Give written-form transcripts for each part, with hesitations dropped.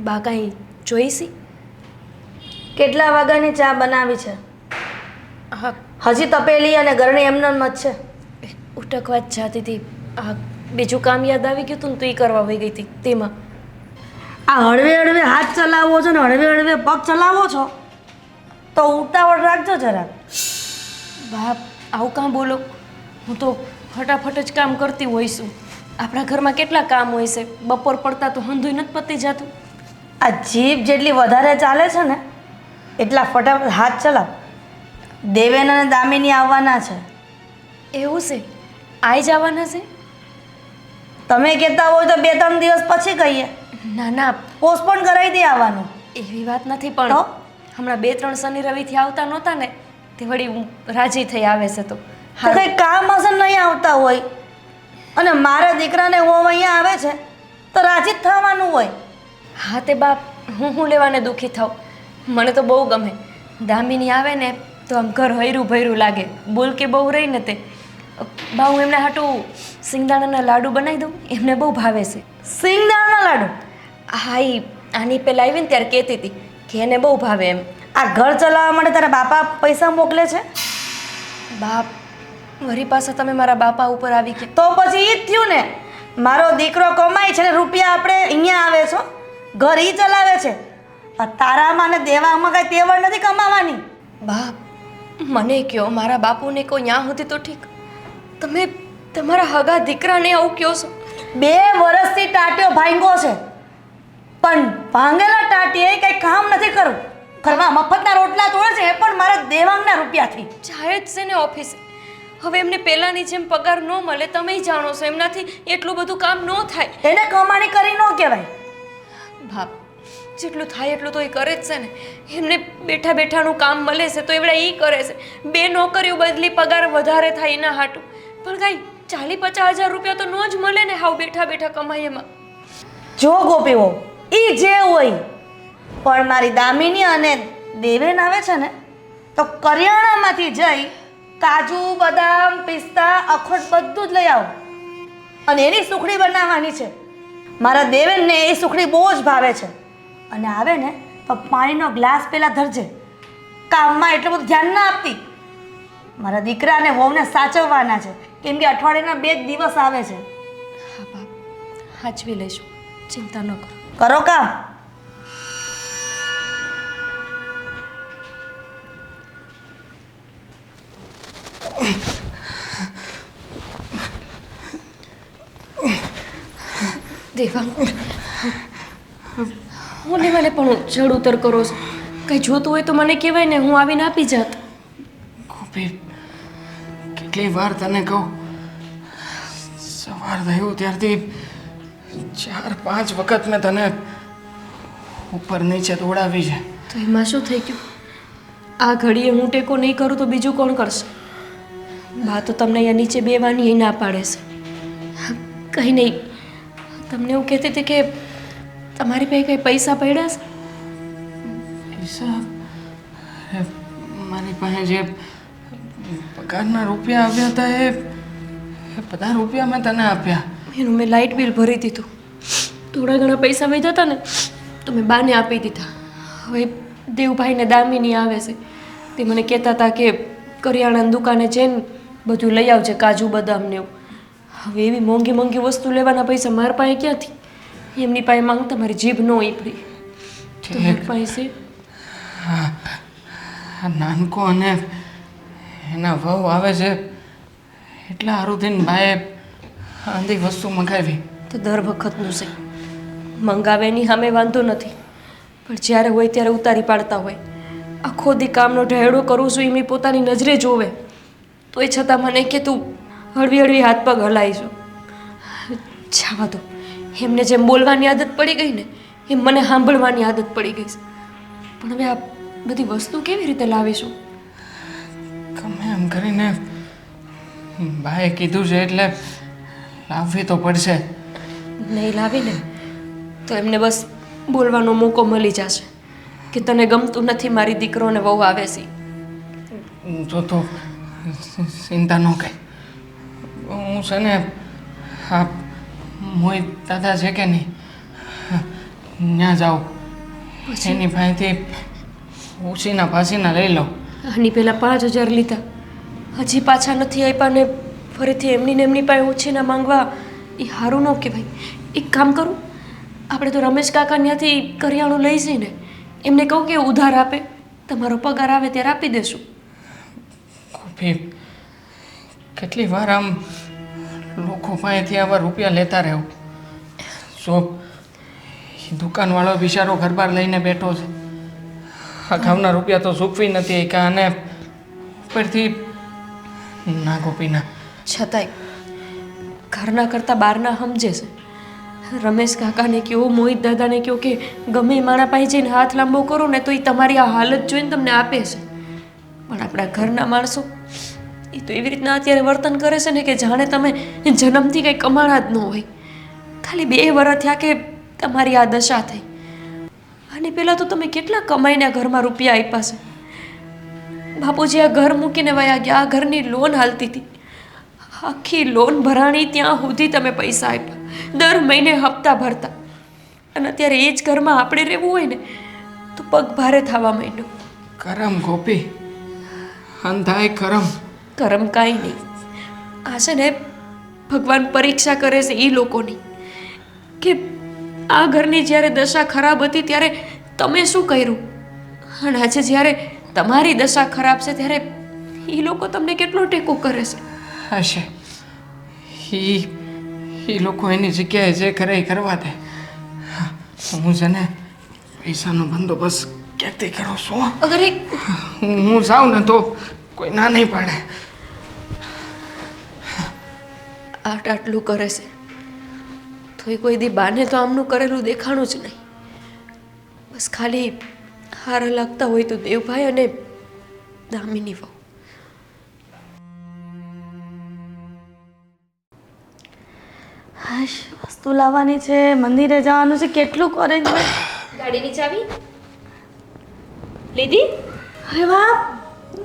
બા કાંઈ જોઈશી? કેટલા વાગ્યાની ચા બનાવી છે? હા, હજી તપેલી અને ગરણી એમને એમ જ છે. ઉટકવા જ જાતી હતી. આ બીજું કામ યાદ આવી ગયું હતું ને તો એ કરવા હોઈ ગઈ હતી તેમાં. આ હળવે હળવે હાથ ચલાવો છો ને હળવે હળવે પગ ચલાવો છો તો ઉતાવળ રાખજો જરાક. બાપ આવું કાં બોલો? હું તો ફટાફટ જ કામ કરતી હોઈશું. આપણા ઘરમાં કેટલા કામ હોય છે, બપોર પડતા તો હંધુય નથી પતી જતું. આ જીભ જેટલી વધારે ચાલે છે ને એટલા ફટાફટ હાથ ચલાવ. દેવેન અને દામિની આવવાના છે. એવું છે? આઈ જવાના છે? તમે કહેતા હોય તો 2-3 દિવસ પછી કહીએ. ના ના, પોસ્ટપોન કરાવી દે આવવાનું. એવી વાત નથી, પણ હમણાં 2-3 શનિ રવિથી આવતા નહોતા ને તે વળી હું રાજી થઈ આવે છે તો કંઈ કામ હશે નહીં આવતા હોય અને મારા દીકરાને હું અહીંયા આવે છે તો રાજી જ થવાનું હોય. હા તે બાપ, હું લેવાને દુઃખી થાવ? મને તો બહુ ગમે. દામિની આવે ને તો આમ ઘર હૈરું ભૈરું લાગે. બોલ કે બહુ રહી ને તે બા, હું એમને હાટું સિંગદાણાના લાડુ બનાવી દઉં, એમને બહુ ભાવે છે. સિંગદાણાના લાડુ? હા, એ આની પહેલાં આવી ને ત્યારે કહેતી હતી કે એને બહુ ભાવે એમ. આ ઘર ચલાવવા માટે તારા બાપા પૈસા મોકલે છે? બાપ, વરી પાછા તમે મારા બાપા ઉપર આવી ગયા તો પછી ઈ જ થયું ને. મારો દીકરો કમાય છે ને રૂપિયા આપણે અહીંયા આવે છો, ઘર ઈ ચલાવે છે. તારામાં ને દેવામાં કાંઈ તેવડ નથી કમાવાની. બાપ, મને કહો, મારા બાપુને કહો ત્યાં હતી તો ઠીક. તમે તમારા હગા દીકરાને આવું કહો છો? 2 વર્ષથી ટાટિયો ભાંગ્યો છે પણ ભાંગેલા ટાટીએ કંઈ કામ નથી કરવું. ઘરમાં મફતના રોટલા તોડે છે એ પણ મારા દેવાંગના રૂપિયાથી. જાય જ છે ને ઓફિસે. હવે એમને પહેલાંની જેમ પગાર ન મળે, તમે જાણો છો, એમનાથી એટલું બધું કામ ન થાય. એને કમાણી કરી ન કહેવાય. બાપ, જેટલું થાય એટલું તો એ કરે જ છે ને. એમને બેઠા બેઠાનું કામ મળે છે તો એવડા એ કરે છે. 2 નોકરીઓ બદલી પગાર વધારે થાય એના હાટું. પણ કાંઈ 40-50 હજાર રૂપિયા તો ન જ મળે ને હાવ બેઠા બેઠા કમાય એમાં. જો ગોપીઓ, ઈ જે હોય પણ મારી દામિની અને દેવેન આવે છે ને તો કરિયાણામાંથી જઈ કાજુ, બદામ, પિસ્તા, અખરોટ બધું જ લઈ આવો અને એની સુખડી બનાવવાની છે. મારા દેવેનને એ સુખડી બહુ જ ભાવે છે. અને આવે ને તો પાણીનો ગ્લાસ પહેલાં ધરજે. કામમાં એટલું બધું ધ્યાન ના આપતી. મારા દીકરા અને વહુને સાચવવાના છે કેમ કે અઠવાડિયાના 2 જ દિવસ આવે છે. હા બાપ, સાચવી લઈશું, ચિંતા ન કરો. કરો કામ. દેવાંગ, હું લેવાને પણ જડ ઉતર કરો છો. કંઈ જોતું હોય તો મને કહેવાય ને, હું આવીને આપી જાત. ગોપી, કેટલી વાર તને કહું, સવાર થયું ત્યારથી 4-5 વખત મેં તને ઉપર નીચે દોડાવી છે. તો એમાં શું થઈ ગયું? આ ઘડીએ હું ટેકો નહીં કરું તો બીજું કોણ કરશે? બા તો તમને અહીંયા નીચે બેવાની ના પાડે છે. કંઈ નહીં, તમને એવું કહેતી હતી કે તમારી પાસે કંઈ પૈસા પડ્યા છે? પૈસા? અરે, મારી પાસે જે પગારના રૂપિયા આવ્યા હતા એ બધા રૂપિયા મેં તને આપ્યા. એનું મેં લાઇટ બિલ ભરી દીધું. થોડા ઘણા પૈસા વધ્યા હતા ને તો મેં બાને આપી દીધા. હવે દેવભાઈને દામિની આવે છે તે મને કહેતા હતા કે કરિયાણાની દુકાને જઈને બધું લઈ આવજે, કાજુ બદામ ને એવું. હવે એવી મોંઘી મોંઘી વસ્તુ લેવાના પૈસા મારા પાસે ક્યાંથી? એમની પાસે માંગતા મારી જીભ ન ઈપડી. તમારી પાસે નાનકો અને એના વહુ આવે છે એટલા આરુદીન ભાઈએ આંધી વસ્તુ મંગાવી. તો દર વખતનું છે, મંગાવે એની સામે વાંધો નથી, પણ જ્યારે હોય ત્યારે ઉતારી પાડતા હોય. આખો દી કામનો ઢહેડો કરું છું એમની પોતાની નજરે જોવે તોય છતાં મને કે તું હળવી હળવી હાથ પગ હલાવીશું. જવા દો, એમને જેમ બોલવાની આદત પડી ગઈ ને એમ મને સાંભળવાની આદત પડી ગઈ છે. પણ હવે આ બધી વસ્તુ કેવી રીતે લાવીશું? ગમે એમ કરીને ભાઈએ કીધું છે એટલે લાવવી તો પડશે. નહીં લાવીને તો એમને બસ બોલવાનો મોકો મળી જશે કે તને ગમતું નથી મારી દીકરોને વહુ આવે છે. તો ચિંતા ન કર. હું છે ને હા મોહિત દાદા છે કે નહીં ત્યાં જાઉં પછી એની પાસેથી ઉછીના ફાંસીના લઈ લો. આની પહેલાં 5,000 લીધા, હજી પાછા નથી આપ્યા ને ફરીથી એમની ને એમની પાસે ઓછીના માંગવા એ સારું ન કહેવાય. એક કામ કરું, આપણે તો રમેશ કાકા ત્યાંથી કરિયાણું લઈ જઈને એમને કહું કે ઉધાર આપે, તમારો પગાર આવે ત્યારે આપી દેશું. ગોપી, કેટલી વાર આમ લોકો પાસેથી આવા રૂપિયા લેતા રહેવું? જો એ દુકાનવાળો બિચારો ઘર બહાર લઈને બેઠો છે, અગાઉના રૂપિયા તો ચૂકવી નથી કે અને ઉપરથી ના ગોપી ના. છતાંય ઘરના કરતાં બહારના સમજે છે. રમેશ કાકાને કહો, મોહિત દાદાને કહો કે ગમે એ માણા પાસે જઈને હાથ લાંબો કરો ને તો એ તમારી આ હાલત જોઈને તમને આપે છે. પણ આપણા ઘરના માણસો એ તો એવી રીતના અત્યારે વર્તન કરે છે ને કે જાણે તમે જન્મથી કંઈ કમાણા જ ન હોય. ખાલી 2 વર્ષ થયા કે તમારી આ દશા થઈ. અને પહેલાં તો તમે કેટલા કમાઈને આ ઘરમાં રૂપિયા આપ્યા છે. બાપુજી આ ઘર મૂકીને વયા ગયા, આ ઘરની લોન હાલતી હતી, આખી લોન ભરાણી ત્યાં સુધી તમે પૈસા આપ્યા, દર મહિને હપ્તા ભરતા. અને અત્યારે એ જ ઘરમાં આપણે રહેવું હોય ને તો પગ ભારે થવા માંડ્યો. કરમ ગોપી, અંધાય કરમ. કરમ કાંઈ નહીં, આ છે ને ભગવાન પરીક્ષા કરે છે એ લોકોની કે આ ઘરની જ્યારે દશા ખરાબ હતી ત્યારે તમે શું કર્યું, અને આજે જ્યારે તમારી દશા ખરાબ છે ત્યારે એ લોકો તમને કેટલો ટેકો કરે છે. હશે એ લોકો એની જગ્યાએ જે કરે એ કરવા દે. હું છે ને પૈસાનો બંદોબસ્ત ક્યાંકથી કરું છું. અગર એ હું જાઉં ને તો કોઈ ના નહીં પાડે. આટલું કરે છે તો એ કોઈ દી બાને તો આમનું કરેલું દેખાણું જ નહીં. બસ ખાલી હારા લાગતા હોય તો દેવભાઈ અને દામિની વહુ. હાશ, વસ્તુ લાવવાની છે, મંદિરે જવાનું છે, કેટલું અરેન્જમેન્ટ. ગાડીની ચાવી લીધી? અરે વાહ,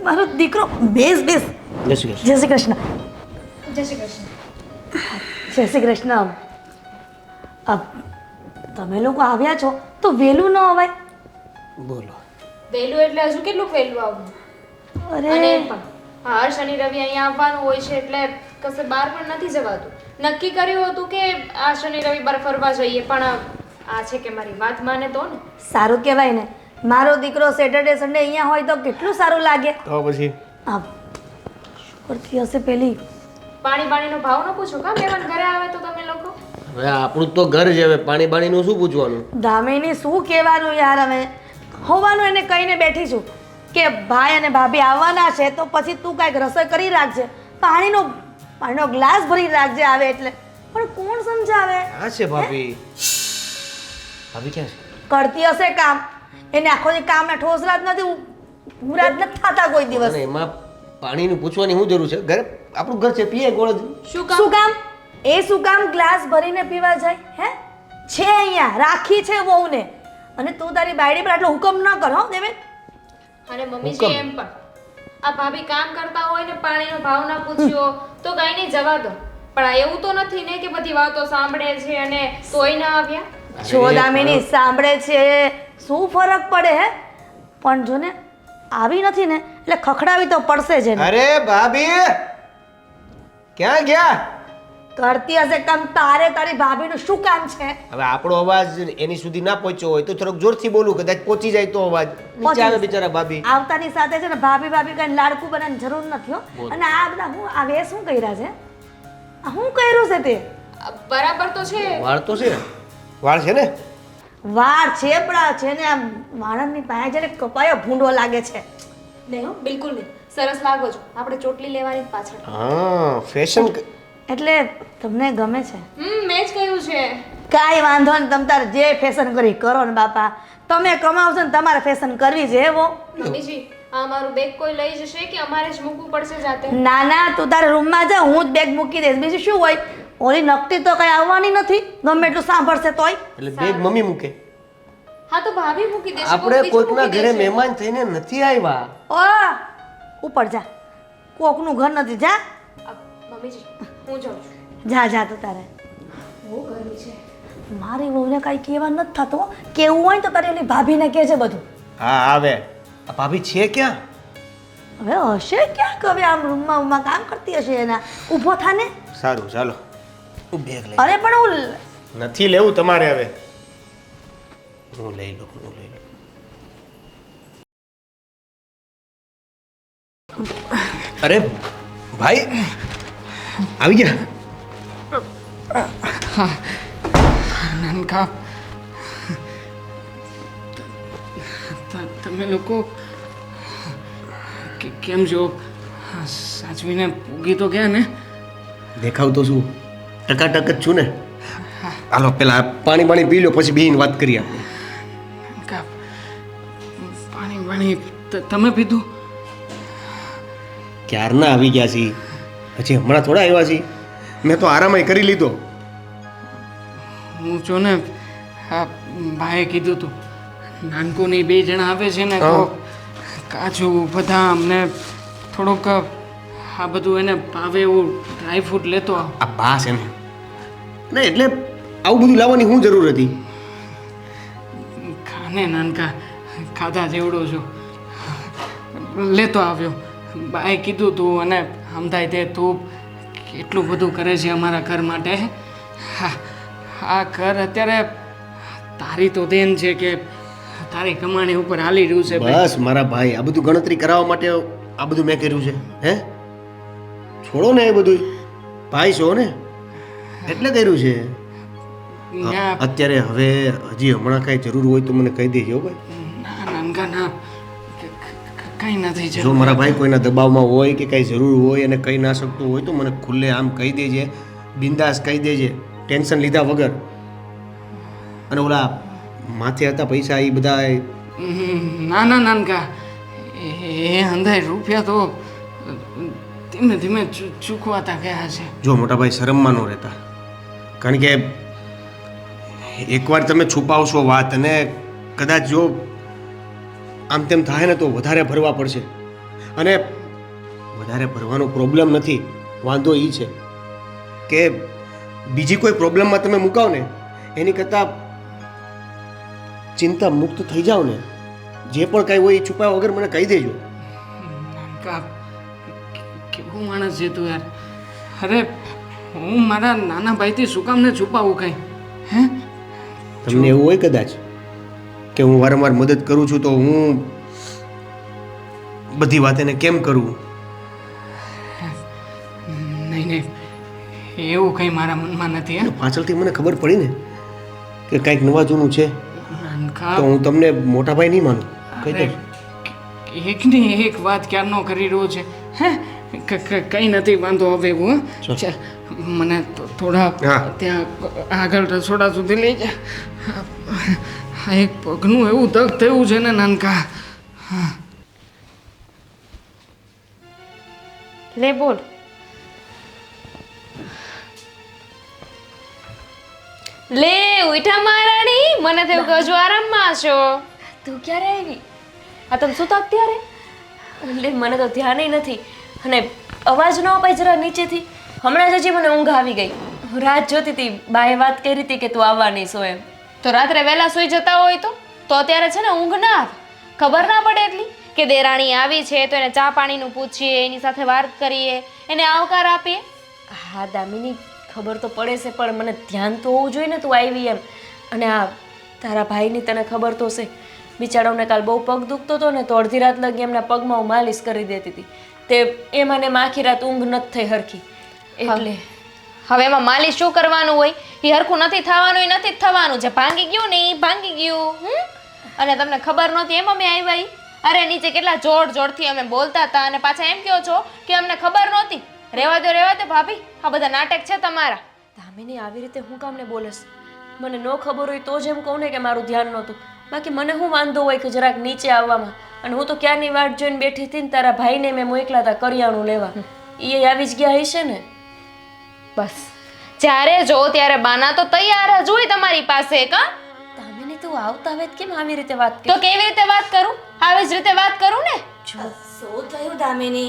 મારો દીકરો. બેસ બેસ. જય શ્રી કૃષ્ણ. જય શ્રી કૃષ્ણ. જય શ્રી કૃષ્ણ. જય શ્રી કૃષ્ણ. તમે લોકો આવ્યા છો તો વહેલું ન અવાય? બોલો. વહેલું એટલે હજુ કેટલું વહેલું આવવું? અને અરે એમ પણ હર શનિ રવિ અહીંયા આવવાનું હોય છે એટલે કશે બહાર પણ નથી જવાતું. નક્કી કર્યું હતું કે આ શનિ રવિ બહાર ફરવા જઈએ, પણ આ છે કે મારી વાત માને તો ને. સારું કહેવાય ને, મારો દીકરો સેટરડે સન્ડે અહીંયા હોય તો કેટલું સારું લાગે. તો પછી આ શું કરતી હશે પેલી? પાણીનો ભાવ ન પૂછો કા મહેમાન ઘરે આવે તો તમે લોકો? હવે આપણું તો ઘર છે, હવે પાણી બાણીનું શું પૂછવાનું? દામિની શું કહેવાનું યાર, હવે હોવાનું એને કહીને બેઠી છું કે ભાઈ અને ભાભી આવવાના છે તો પછી તું કાંઈક રસોઈ કરી રાખજે, પાણીનો ગ્લાસ ભરી રાખજે આવે એટલે. પણ કોણ સમજાવે? હા છે ભાભી. ભાભી ક્યાં છે? કરતી હશે કામ, એને આખો દી કામના ઠોસરા જ નથી, પૂરા જ નથી થતા કોઈ દિવસ. અને એમાં પાણીનું પૂછવાની શું જરૂર છે? ઘરે આપણું ઘર છે, પીએ ગોળ જ. શું શું કામ? એ શું કામ ગ્લાસ ભરીને પીવા જાય? હે છે અહીંયા રાખી છે વહુને, અને તું તારી બાયડી પર આટલો હુકમ ન કર હો દેવે. અને મમ્મીજી એમ પણ આ ભાભી કામ કરતા હોય ને પાણીનો ભાવ ના પૂછ્યો તો કઈ નહીં જવા દો. પણ આ એવું તો નથી ને કે બધી વાતો સાંભળે છે અને તોય ના આવ્યા? જો દામિની સાંભળે છે, શું ફરક પડે હે? પણ જો ને આવી નથી ને એટલે ખખડાવી તો પડશે જ એને. અરે ભાભી ક્યાં ગયા? કરતી હશે કામ, તારે તારી ભાભીનું શું કામ છે? હવે આપણો અવાજ એની સુધી ના પહોંચ્યો હોય તો થોડોક જોરથી બોલું, કદાચ પહોંચી જાય તો અવાજ નીચે આવે બિચારા ભાભી. આવતાની સાથે છે ને ભાભી ભાભી કઈ લાડકું બનાવવાની જરૂર નથી હો. અને આ બધા હું આ વે શું કર્યા છે? આ હું કર્યું છે તે? બરાબર તો છે. વાળ તો છે, વાળ છે ને? વાળ છે પણ છે ને આમ માણસની પાસે છે ને કપાયો ભૂંડો લાગે છે. નહીં હો, બિલકુલ નહીં. સરસ લાગો છો. આપણે ચોટલી લેવાની જ પાછળ. હા, ફેશન. એટલે તમને ગમે છે? મેં જ કહ્યું છે. કાંઈ વાંધો નહીં, તમે તારે જે ફેશન કરી કરો ને બાપા, તમે કમાવશો ને તમારે ફેશન કરવી છે એવો. મમ્મીજી આ મારું બેગ કોઈ લઈ જશે કે અમારે જ મૂકવું પડશે જાતે? ના ના, તું તારા રૂમમાં જા, હું જ બેગ મૂકી દઈશ. બીજું શું હોય? ઓલી નકટી તો કઈ આવવાની નથી, ગમે એટલું સાંભળશે તોય. એટલે બેગ મમ્મી મૂકે. હા તો ભાભી મૂકી દેશે. આપણે કોઈકના ઘરે મહેમાન થઈને નથી આવ્યા. ઓ ઉપર જા, કોકનું ઘર નથી, જા મમ્મીજી હું જાઉં છું. જા જા તું તારે. બહુ ગરમી છે. મારી વહુને કાંઈ કહેવા નથી થતું હો. કેવું હોય ને તો તારી ઓલી ભાભીને કહેજે બધું. હા આવે આ ભાભી છે ક્યાં? હવે હશે ક્યાંક, હવે આમ રૂમમાં કામ કરતી હશે એના. ઊભો થાને. સારું ચાલો હું બેગ લઈ અરે પણ હું નથી લેવું તમારે હવે હું લઈ લઉં અરે ભાઈ આવી ગયા નાનકા તમે લોકો કેમ છો? સાચવીને પૂગી તો ગયા ને? દેખાવ તો શું ટકાટક જ છું ને. હાલો પેલા પાણી પી લો પછી બેહીને વાત કરીએ આપણે. નાનકા પાણી તમે પીધું? ક્યારના આવી ગયા છીએ, હજી હમણાં થોડા આવ્યા છીએ. મેં તો આરામય કરી લીધો. હું જો ને આ ભાઈએ કીધું તું નાનકોની 2 જણા આવે છે ને તો કાજુ બદામ ને થોડોક આ બધું એને ભાવે એવું ડ્રાય ફ્રૂટ લેતો આવ. આ બા છે ને ના એટલે આવું બધું લાવવાની શું જરૂર હતી? ખાને નાનકા ખાધા જેવડો છો લેતો આવ્યો. બાએ કીધું તું અને સમજાય તે તું કેટલું બધું કરે છે અમારા ઘર માટે. હા આ ઘર અત્યારે તારી તો દેન છે કે તારી કમાણી ઉપર હાલી રહ્યું છે ભાઈ. બસ મારા ભાઈ આ બધું ગણતરી કરાવવા માટે આ બધું મેં કર્યું છે. હે છોડો ને એ બધું, ભાઈ છો ને એટલે કર્યું છે. ના અત્યારે હવે હજી હમણાં કાંઈ જરૂર હોય તો મને કહી દેજો ભાઈ. ના નાનકા ના કંઈ નથી જો જરૂર. મારા ભાઈ કોઈના દબાવમાં હોય કે કાંઈ જરૂર હોય અને કહી ના શકતું હોય તો મને ખુલ્લે આમ કહી દેજે, બિંદાસ કહી દેજે, ટેન્શન લીધા વગર. અને ઓલા માથે હતા પૈસા એ બધા ના ના નાનકા એ અંધાય રૂપિયા તો ધીમે ધીમે ચૂકવાતા ગયા છે. જો મોટા ભાઈ શરમમાં ન રહેતા, કારણ કે એકવાર તમે છુપાવશો વાત અને કદાચ જો આમ તેમ થાય ને તો વધારે ભરવા પડશે. અને વધારે ભરવાનો પ્રોબ્લેમ નથી, વાંધો એ છે કે બીજી કોઈ પ્રોબ્લેમમાં તમે મુકાવ ને એની કરતાં ચિંતા મુક્ત થઈ જાઓ ને. જે પણ કાંઈ હોય એ છુપાવ્યા વગર મને કહી દેજો. નાનકા કેવું માણસ છે તું યાર. અરે હું મારા નાના ભાઈથી શું કામ ને છુપાવું કંઈ? હે તમને એવું હોય કદાચ કે હું વારંવાર મદદ કરું છું તો હું બધી વાત એને કેમ કરું? નહીં નહીં એવું કંઈ મારા મનમાં નથી. હે પાછળથી મને ખબર પડી ને કે કાંઈક નવા જૂનું છે નાનકા તો હું તમને મોટા ભાઈ નહીં માનું. કહી દઉં એકની એક વાત ક્યારનો કરી રહ્યો છે. હે કંઈ નથી વાંધો હવે એવું. ચાલ. ચાલ મને થોડા હા. ત્યાં આગળ રસોડા સુધી લઈ જા. આ એક પગનું એવું દગ થયું છે ને નાનકા. લે બોલ. લે ઉઠા મહારાણી, મને થયું કે હજુ આરામમાં છો. તું ક્યારે આવી? આ તમે સુતા અત્યારે? એટલે મને તો ધ્યાન નથી અને અવાજ ન અપાય જરા નીચેથી. હમણાં જ હજી મને ઊંઘ આવી ગઈ. રાત જોતી હતી, બાએ વાત કરી હતી કે તું આવવાની છો એમ. તો રાત્રે વહેલા સૂઈ જતા હોય તો અત્યારે છે ને ઊંઘ ના આવે, ખબર ના પડે એટલી કે દેરાણી આવી છે તો એને ચા પાણીનું પૂછીએ, એની સાથે વાત કરીએ, એને આવકાર આપીએ. હા દામિની, ખબર તો પડે છે પણ મને ધ્યાન તો હોવું જોઈએ ને તું આવી એમ. અને આ તારા ભાઈની તને ખબર તો છે, બિચારાઓને કાલ બહુ પગ દુખતો હતો ને તો અડધી રાત લગી એમના પગમાં હું માલિશ કરી દેતી હતી. તે એ મને આખી રાત ઊંઘ નથી થઈ હરખી. એટલે હવે એમાં માલિશ શું કરવાનું હોય? એ હરખું નથી થવાનું, એ નથી જ થવાનું. જે ભાંગી ગયું ને એ ભાંગી ગયું. અને તમને ખબર નહોતી એમ અમે આવ્યા ઈ? અરે નીચે કેટલા જોરથી અમે બોલતા હતા અને પાછા એમ કહો છો કે અમને ખબર નહોતી. રહેવા દો ભાભી, આ બધા નાટક છે તમારા. દામિની આવી રીતે હું કામને બોલેશ? મને ન ખબર હોય તો જ એમ કહું ને કે મારું ધ્યાન નહોતું. બાકી મને શું વાંધો હોય કે જરાક નીચે આવવામાં? અને હું તો ક્યારની વાટ જોઈને બેઠી હતી ને તારા ભાઈને મેં મોકલા હતા કરિયાણું લેવા. એ આવી જ ગયા હશે ને. બસ જ્યારે જો ત્યારે બાના તો તૈયાર જ હોય તમારી પાસે. કા દામિની તું આવતા વેત કેમ આવી રીતે વાત તો કરી? કેવી રીતે વાત કરું? આવી જ રીતે વાત કરું ને. શું થયું દામિની?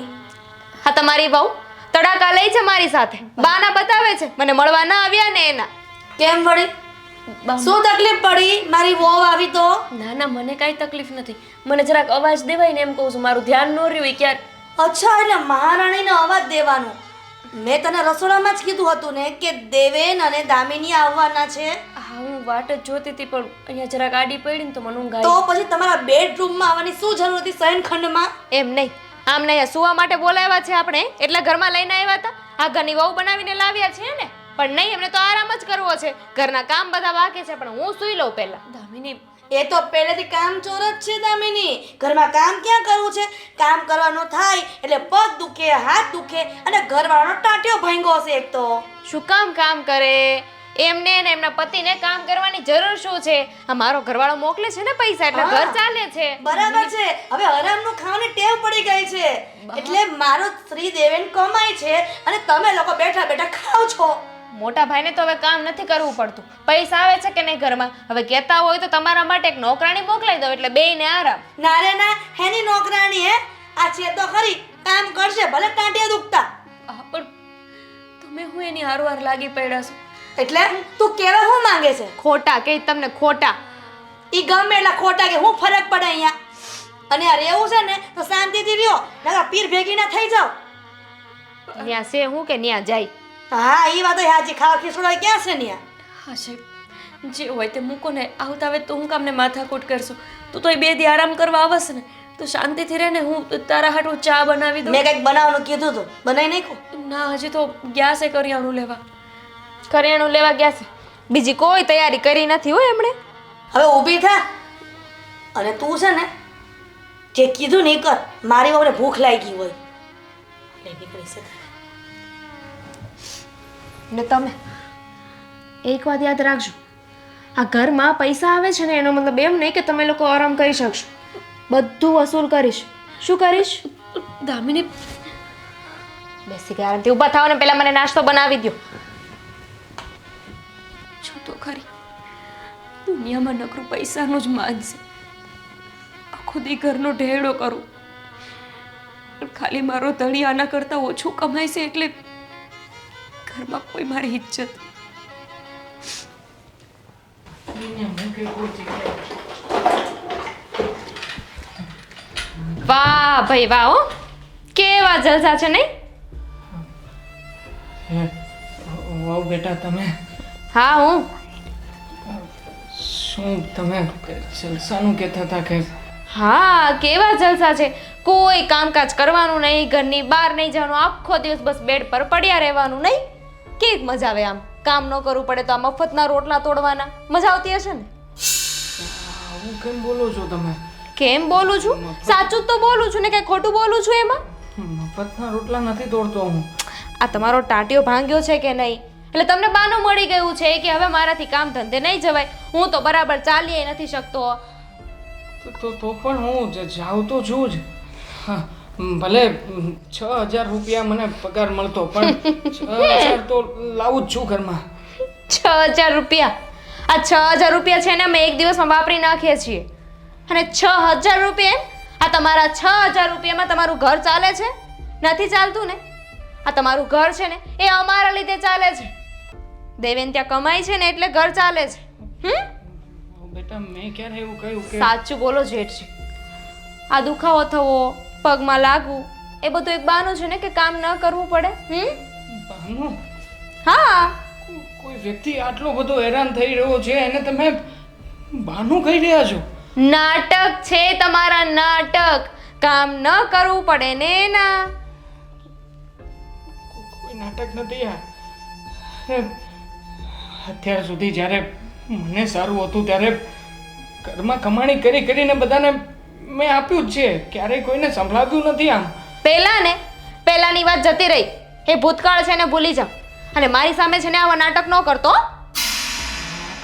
હા તમારી વહુ તડાકા લઈ છે મારી સાથે, બાના બતાવે છે મને મળવા ના આવ્યા ને એના. કેમ વળી? શું તકલીફ પડી મારી વહુ આવી તો? ના ના, મને કાંઈ તકલીફ નથી. મને જરાક અવાજ દેવાય ને એમ કહું છું. મારું ધ્યાન ન રહ્યું ક્યારે. અચ્છા, એટલે મહારાણીને અવાજ દેવાનો. મેં તને રસોડામાં જ કીધું હતું ને કે દેવેન અને દામિની આવવાના છે. હા, હું વાટ જ જોતી હતી, પણ અહીંયા જરાક આડી પડી ને તો મને ઊંઘ તો આવી. પછી તમારા બેડરૂમમાં આવવાની શું જરૂર હતી શયનખંડમાં? એમ નહીં, આમ નહીં, સુવા માટે બોલાવ્યા છે આપણે એટલે ઘરમાં લઈને આવ્યા હતા. આ ઘરની વહુ બનાવીને લાવ્યા છે ને, પણ નહીં, એમને તો આરામ જ કરવો છે. ઘરના કામ બધા બાકી છે, પણ હું સૂઈ લઉં પહેલા. દામિની, એ તો પહેલેથી કામચોર જ છે દામિની. ઘરમાં કામ ક્યાં કરવું છે? કામ કરવાનું થાય એટલે પગ દુખે, હાથ દુખે અને ઘરવાળાનો ટાંટિયો ભાંગ્યો હશે એક તો. શું કામ કરે? એમને ને એમના પતિને કામ કરવાની જરૂર શું છે? આ મારો ઘરવાળો મોકલે છે ને પૈસા, એટલે ઘર ચાલે છે. બરાબર છે. હવે આરામનું ખાવાની ટેવ પડી ગઈ છે એટલે મારો શ્રી દેવેન કમાય છે અને તમે લોકો બેઠા બેઠા ખાઓ છો. મોટા ભાઈને તો હવે કામ નથી કરવું પડતું. પૈસા આવે છે કે નહીં ઘરમાં? હવે કહેતા હોય તો તમારા માટે એક નોકરાણી મોકલાઈ દો એટલે બેયને આરામ. ના રે ના, હેની નોકરાણી હે? આ છે તો ખરી, કામ કરશે ભલે ટાંટિયા દુખતા. હા, પણ તમે હું એની હારવાર લાગી પડ્યા છો. એટલે તું કેવા હું માંગે છે? ખોટા કે તમને ખોટા. ઈ ગમે એટલા ખોટા કે હું ફરક પડે અહીંયા. અને આ રહેવું છે ને તો શાંતિથી રહ્યો, નકર પીર ભેગી ના થઈ જાવ. ન્યા છે હું કે ન્યા જાય? હા, ઈ વાત હાજી. ખાવા ખીસડો ક્યાં છે ન્યા? હા સાહેબ, જે હોય તે મૂકો ને. આવતા આવે તો હું કામને માથાકૂટ કરશું. તું તો એ 2 દી આરામ કરવા આવસ ને તો શાંતિથી રહે ને. હું તારા હાટું ચા બનાવી દઉં. મેં કંઈક બનાવવાનું કીધું તું, બનાવી નાખ્યું? ના, હજી તો ગયા છે કરિયાણું લેવા. કરિયાણું લેવા ગયા છે? બીજી કોઈ તૈયારી કરી નથી હો એમણે. હવે ઊભી થા અને તું છે ને જે કીધું ને ઈ કર. મારી વહુને ભૂખ લાગી હોય એટલે નીકળી છે. ને તમે એક વાત યાદ રાખજો, આ ઘરમાં પૈસા આવે છે ને એનો મતલબ એમ નહીં કે તમે લોકો આરામ કરી શકશો. બધું વસૂલ કરીશ. શું કરીશ? દામિની, બેસી ગયા આરામથી. ઊભા થાવ ને પહેલા મને નાસ્તો બનાવી દો. જો તો ખરી, દુનિયામાં નકરું પૈસાનું જ માન છે. આખો દી ઘરનો ઢેડો કરું પણ ખાલી મારો ધણી આના કરતાં ઓછું કમાય છે એટલે ઘરમાં કોઈ મારી ઇજ્જત. વાહ ભાઈ વાહ હો, કેવા જલસા છે નહીં? વાવ બેટા, તમે હા, હું શું તમે જલસાનું કહેતા હતા કે? હા, કેવા જલસા છે. કોઈ કામકાજ કરવાનું નહીં, ઘરની બહાર નહીં જવાનું, આખો દિવસ બસ બેડ પર પડ્યા રહેવાનું. નહીં કેવી મજા આવે આમ. કામ ન કરવું પડે તો આ મફતના રોટલા તોડવાના મજા આવતી હશે ને? હું કેમ બોલો છો તમે? કેમ બોલું છું? સાચું જ તો બોલું છું ને, કઈ ખોટું બોલું છું એમાં? મફતના રોટલા નથી તોડતો હું. આ તમારો ટાંટિયો ભાંગ્યો છે કે નહીં એટલે તમને બાનું મળી ગયું છે કે હવે મારાથી કામ ધંધે નહીં જવાય. હું તો બરાબર ચાલી નથી શકતો. તો પણ હું જાઉં તો છું જ. હા, ભલે 6,000 રૂપિયા મને પગાર મળતો પણ 6,000 તો લાવું જ છું ઘરમાં. 6,000 રૂપિયા? આ 6,000 રૂપિયા છે ને અમે એક દિવસમાં વાપરી નાખીએ છીએ. અને 6,000 રૂપિયા? આ તમારા 6,000 રૂપિયામાં તમારું ઘર ચાલે છે? નથી ચાલતું ને. આ તમારું ઘર છે ને એ અમારા લીધે ચાલે છે. દેવેન ત્યાં કમાય છે ને એટલે ઘર ચાલે છે. બેટા, મેં ક્યારે એવું કહ્યું કે? સાચું બોલો જેઠજી. આ દુખાવો થવો, પગમાં લાગવું એ બધું એક બહાનું છે ને કે કામ ન કરવું પડે. બહાનું? હા, કોઈ વ્યક્તિ આટલો બધો હેરાન થઈ રહ્યો છે એને તમે બહાનું કહી રહ્યા છો? નાટક છે તમારા, નાટક. કામ ન કરવું પડે ને એના. કોઈ નાટક નથી આ. અત્યાર સુધી જ્યારે મને સારું હતું ત્યારે ઘરમાં કમાણી કરી કરીને બધાને મેં આપ્યું જ છે. ક્યારેય કોઈને સંભળાવ્યું નથી આમ. પહેલાની વાત જતી રહી. એ ભૂતકાળ છે ને ભૂલી જાઓ. અને મારી સામે છે ને આવા નાટક ન કરતો.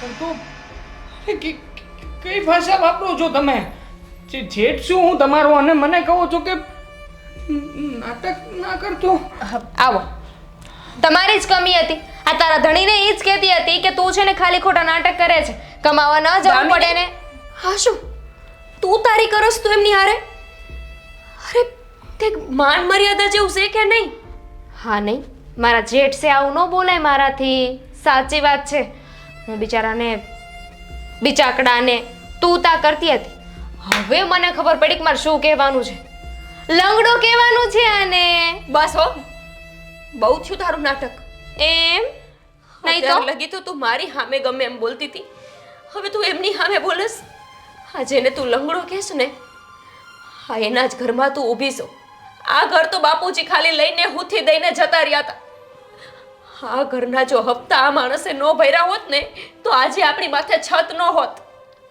કરતો? કઈ ભાષા વાપરો છો તમે? જેઠ શું હું તમારો અને મને કહો છો કે નાટક ના કરતો? આવો, તમારી જ કમી હતી. આ તારા ધણીને એ જ કહેતી હતી કે તું છે ને ખાલી ખોટા નાટક કરે છે, કમાવા ન જવું પડે ને. હા, શું તું તારી કરસ તું એમની હારે? અરે, તે માન મર્યાદા જેવું છે કે નહીં? હા નહીં, મારા જેઠ છે આવું ન બોલાય મારાથી. સાચી વાત છે. હું બિચારાને બિચાકડાને તું તા કરતી હતી. હવે મને ખબર પડી કે મારે શું કહેવાનું છે. લંગડો કહેવાનું છે અને બસ હો, બહુ થયું તારું નાટક. એમ નહીં તો અત્યાર લગી તો તું મારી સામે ગમે એમ બોલતી હતી, હવે તું એમની સામે બોલસ. હા, જેને તું લંગડો કહેશ ને, હા એના જ ઘરમાં તું ઊભી છો. આ ઘર તો બાપુજી ખાલી લઈને હુથી દઈને જતા રહ્યા હતા. આ ઘરના જો હપ્તા આ માણસે ન ભર્યા હોત ને તો આજે આપણી માથે છત ન હોત.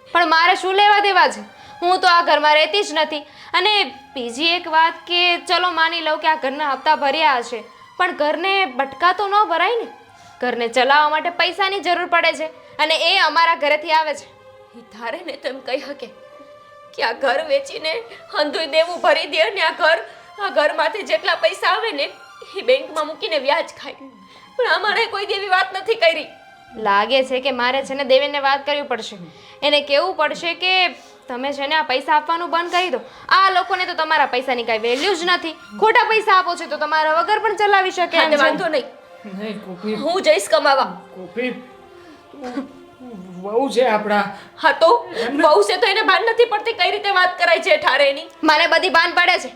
પણ મારે શું લેવા દેવા છે? હું તો આ ઘરમાં રહેતી જ નથી. અને બીજી એક વાત કે ચલો માની લઉં કે આ ઘરના હપ્તા ભર્યા હશે, પણ ઘરને બટકા તો ન ભરાય ને. ઘરને ચલાવવા માટે પૈસાની જરૂર પડે છે અને એ અમારા ઘરેથી આવે છે. ઈ ધારે ને તો એમ કહી શકે કે આ ઘર વેચીને હંધુય દેવું ભરી દે ને આ ઘરમાંથી જેટલા પૈસા આવે ને એ બેંકમાં મૂકીને વ્યાજ ખાય. પણ અમારે કોઈ દેવી વાત નથી કરી. લાગે છે કે મારે છે ને દેવેનને વાત કરવી પડશે. એને કહેવું પડશે કે તમે છે ને આ પૈસા આપવાનું બંધ કરી દો. આ લોકોને તો તમારા પૈસાની કાંઈ વેલ્યુ જ નથી. ખોટા પૈસા આપો છો તો તમારા વગર પણ ચલાવી શકે હા, એમ તે છે. વાંધો નહીં, નહીં ગોપી, હું જઈશ કમાવા. ગોપી તું વહુ છે આપણા. હા તો બહુ છે તો એને ભાન નથી પડતી કઈ રીતે વાત કરાય છે ઠારે એની. મને બધી ભાન પડે છે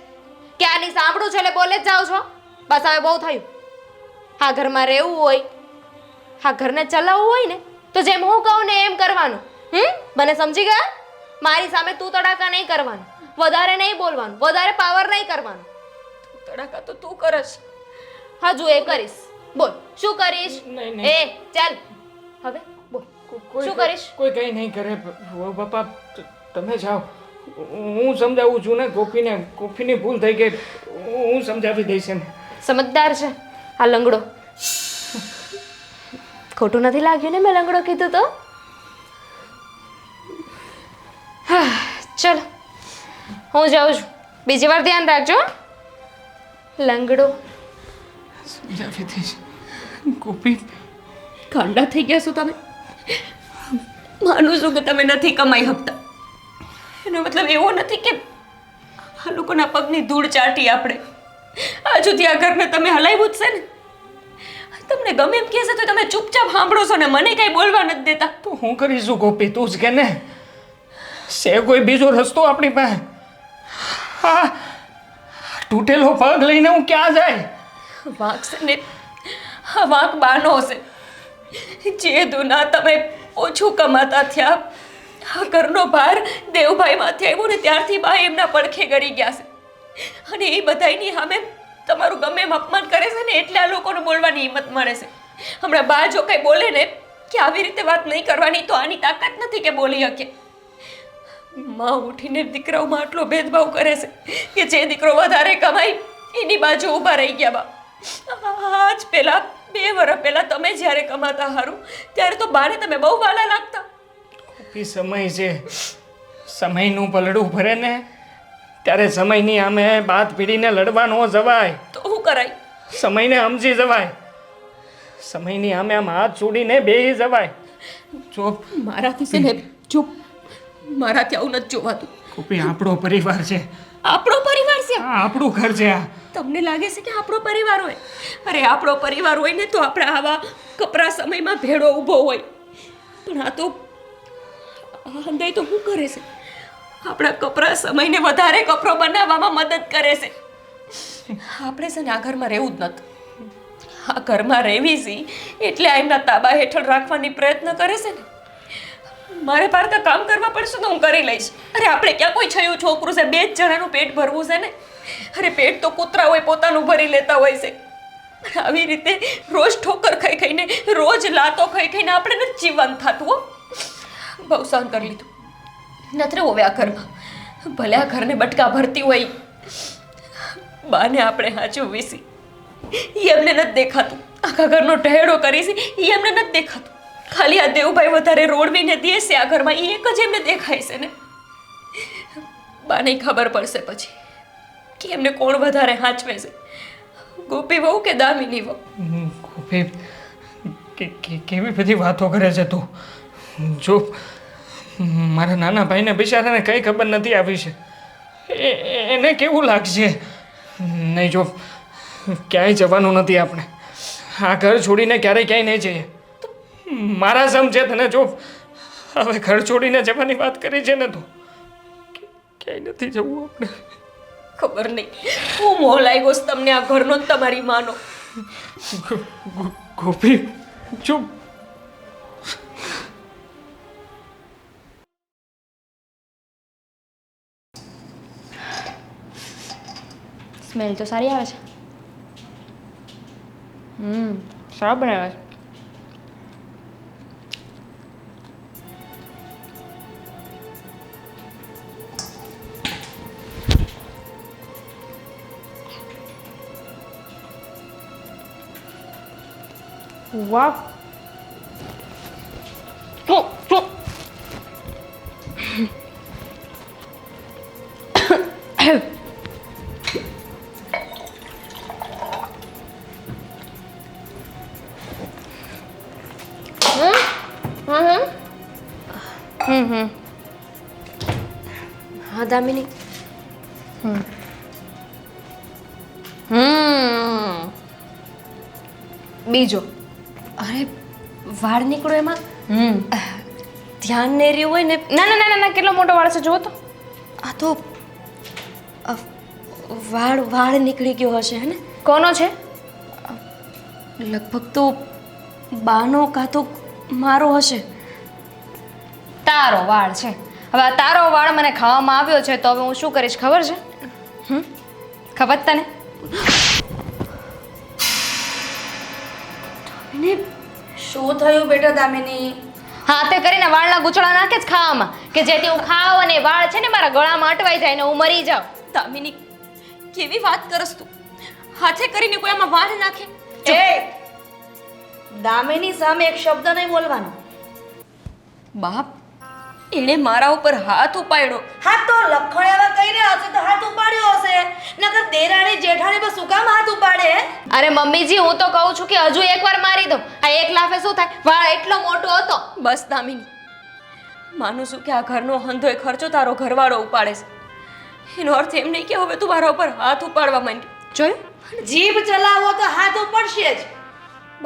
કે આની સાંભળું છે એટલે બોલે જ જાઓ છો. બસ હવે બહુ થયું. આ ઘરમાં રહેવું હોય, આ ઘરને ચલાવવું હોય ને તો જેમ હું કહું ને એમ કરવાનું. મને સમજી ગયા? મારી સામે તું તડાકા નહીં કરવાનું, વધારે નહીં બોલવાનું, વધારે પાવર નહીં કરવાનું. તડાકા તો તું કરશ. હજુ એ કરીશ. બોલ શું કરીશ? નહીં, નહીં. એ ચાલ હવે બોલ શું કરીશ? કોઈ કંઈ નહીં કરે. વહુ બાપા તમે જાઓ, હું સમજાવું છું ને ગોપીની ભૂલ થઈ ગઈ, હું સમજાવી દઈશ એને. સમજદાર છે આ લંગડો. ખોટું નથી લાગ્યું ને મેં લંગડો કીધું તો? હા ચલો હું જાઉં છું. બીજી વાર ધ્યાન રાખજો. લંગડો સમજાવી દઈશ. ગોપી ગાંડા થઈ ગયા છો તમે. માનું છું કે તમે નથી કમાઈ હપ્તા, એનો મતલબ એવો નથી કે આ લોકોના પગની ધૂળ ચાટી આપણે. આ સુધી આ ઘરને તમે હલાવ્યું જ છે ને. તમને ગમે એમ કહેશે તો તમે ચૂપચાપ સાંભળો છો ને મને કઈ બોલવા નથી દેતા. તો હું કરીશું ગોપી, તું જ કે ને. છે કોઈ બીજો રસ્તો આપણી પાસે? હા, તૂટેલો પગ લઈને હું ક્યાં જાય? વાંક છે ને, આ વાંક બાનો છે. જે દુના તમે ઓછું કમાતા થયા, આ ઘરનો ભાર દેવભાઈમાંથી આવ્યો ને ત્યારથી બા એમના પડખે ગળી ગયા છે. અને એ બધાયની સામે તમારું ગમે એમ અપમાન કરે છે ને એટલે આ લોકોને બોલવાની હિંમત મળે છે. હમણાં બા જો કંઈ બોલે ને કે આવી રીતે વાત નહીં કરવાની તો આની તાકાત નથી કે બોલી શકે. માં ઉઠીને દીકરાઓમાં આટલો ભેદભાવ કરે છે કે જે દીકરો વધારે કમાય એની બાજુ ઊભા રહી ગયા બા. આજ પહેલા 2 વર્ષ પહેલા તમે જ્યારે કમાતા હારું ત્યારે તો બાને તમે બહુ વાલા લાગતા. ગોપી સમય છે, સમયનું પલડું ભરે ને ત્યારે સમયની સામે બાત પીડીને લડવા ન જવાય. તો શું કરાય? સમયને સમજી જવાય. સમયની સામે આમ હાથ છોડીને બેસી જવાય. જો મારાથી છે ને ચૂપ, મારાથી આવું નથી જોવાતું. ગોપી આપણો પરિવાર છે, આપણો પરિવાર છે. આ આપણું ઘર છે. આ તમને લાગે છે કે આપણો પરિવાર હોય? અરે આપણો પરિવાર હોય ને તો આપણે આવા કપરા સમયમાં ભેડો ઊભો હોય. પણ આ તો હંદાઈ તો શું કરે છે? આપણા કપરા સમયને વધારે કપરો બનાવવામાં મદદ કરે છે. આપણે છે ને આ ઘરમાં રહેવું જ નથી. આ ઘરમાં રહેવી છે એટલે આ એમના તાબા હેઠળ રાખવાની પ્રયત્ન કરે છે ને. મારે પારકા કામ કરવા પડશે તો હું કરી લઈશ. અરે આપણે ક્યાં કોઈ છયું છોકરું છે? 2 જણાનું પેટ ભરવું છે ને. અરે પેટ તો કૂતરા હોય પોતાનું ભરી લેતા હોય છે. આવી રીતે રોજ ઠોકર ખાઈ ખાઈને, રોજ લાતો ખાઈ ખાઈને આપણે નથી જીવન થતું હો. બહુ સહન કરી લીધું. નથી હવે આ ઘરમાં. ભલે આ ઘરને બટકા ભરતી હોય, બાને આપણે હાચું વીસી એ એમને નથી દેખાતું. આખા ઘરનો ઢહેડો કરી છે એ એમને નથી દેખાતું. ખાલી આ દેવભાઈ વધારે રોડવીને દે છે આ ઘરમાં એ એક જ એમને દેખાય છે ને. બાને ખબર પડશે પછી કે એમને કોણ વધારે હાચવે છે, ગોપી વહુ કે દામિની વહુ. ગોપી કેવી બધી વાતો કરે છે તું. જો મારા નાના ભાઈને બિચારાને કંઈ ખબર નથી આવી છે. એને કેવું લાગશે? નહીં જો ક્યાંય જવાનું નથી આપણે. આ ઘર છોડીને ક્યારેય ક્યાંય નહીં જઈએ. મારા સમજે તને જો હવે ઘર છોડીને જવાની વાત કરી છે ને તો ક્યાંય નથી જવું આપણે. ખબર નહીં હું મોહ લાગ્યો છે તમને આ ઘરનો જ તમારી માનો. ગોપી ચૂપ. સ્મેલ તો સારી આવે છે. સારા બનાવે છે. વાહ. હા દામિની, બીજો. અરે વાળ નીકળો એમાં ધ્યાન નહીં રહ્યું હોય ને. ના ના ના ના, કેટલો મોટો વાળ છે જુઓ તો. આ તો વાળ નીકળી ગયો હશે હે ને. કોનો છે? લગભગ તો બાનો કાં તો મારો હશે. તારો વાળ છે. હવે આ તારો વાળ મને ખાવામાં આવ્યો છે તો હવે હું શું કરીશ ખબર છે? ખબર તને? ને શું થયું બેટા દામિની? હાથે કરીને વાળના ગૂંચળા નાખે જ ખાવામાં કે જેથી હું ખાવ અને વાળ છે ને મારા ગળામાં અટવાઈ જાય ને હું મરી જાઉં. દામિની કેવી વાત કરસ તું? હાથે કરીને કોઈ આમાં વાળ નાખે? એ દામિની સામે એક શબ્દ નહીં બોલવાનો. બાપ, એણે મારા ઉપર હાથ ઉપાડ્યો. હા તો લખણ એવા કઈ રહ્યા હશે તો હાથ ઉપાડ્યો હશે. નકર દેરાણી જેઠાણી બસ શું કામ હાથ ઉપાડે? અરે મમ્મીજી હું તો કહું છું કે હજુ એકવાર મારી દઉં. આ એક લાફે શું થાય? વાળ એટલો મોટો હતો. બસ દામિની, માનું છું કે આ ઘરનો હંધોય ખર્ચો તારો ઘરવાળો ઉપાડે છે. એનો અર્થ એમ નહીં કે હવે તું મારા ઉપર હાથ ઉપાડવા માંડી. જોયું? જીભ ચલાવો તો હાથ ઉપડશે જ.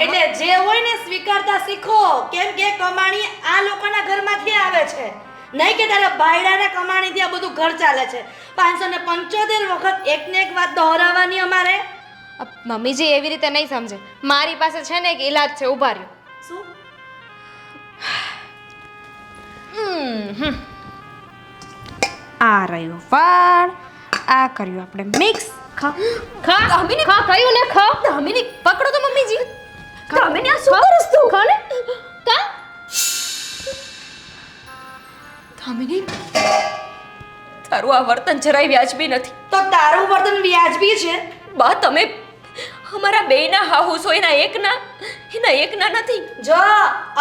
એટલે જે હોય ને સ્વીકારતા શીખો. કેમ કે કમાણી આ લોકોના ઘરમાંથી આવે છે, નહીં કે તારા ભાઈડાના કમાણીથી આ બધું ઘર ચાલે છે. 575 વખત એકને એક વાત દોહરાવવાની અમારે. મમ્મીજી એવી રીતે નહીં સમજે. મારી પાસે છે ને એક ઈલાજ છે, ઉભા રહ્યો. શું? આ રહ્યો વાળ, આ કર્યું આપણે મિક્સ. ખા ખા દામિની, ખા કયું ને ખા. દામિની પકડો તો મમ્મીજી. દામિની આ શું કરસ તું? ખા ને. કા? દામિની, તારું આ વર્તન જરાય વ્યાજબી નથી. તો તારું વર્તન વ્યાજબી છે. બા, તમે અમારા બેયના હાહુ છો, એના એકના નથી. જો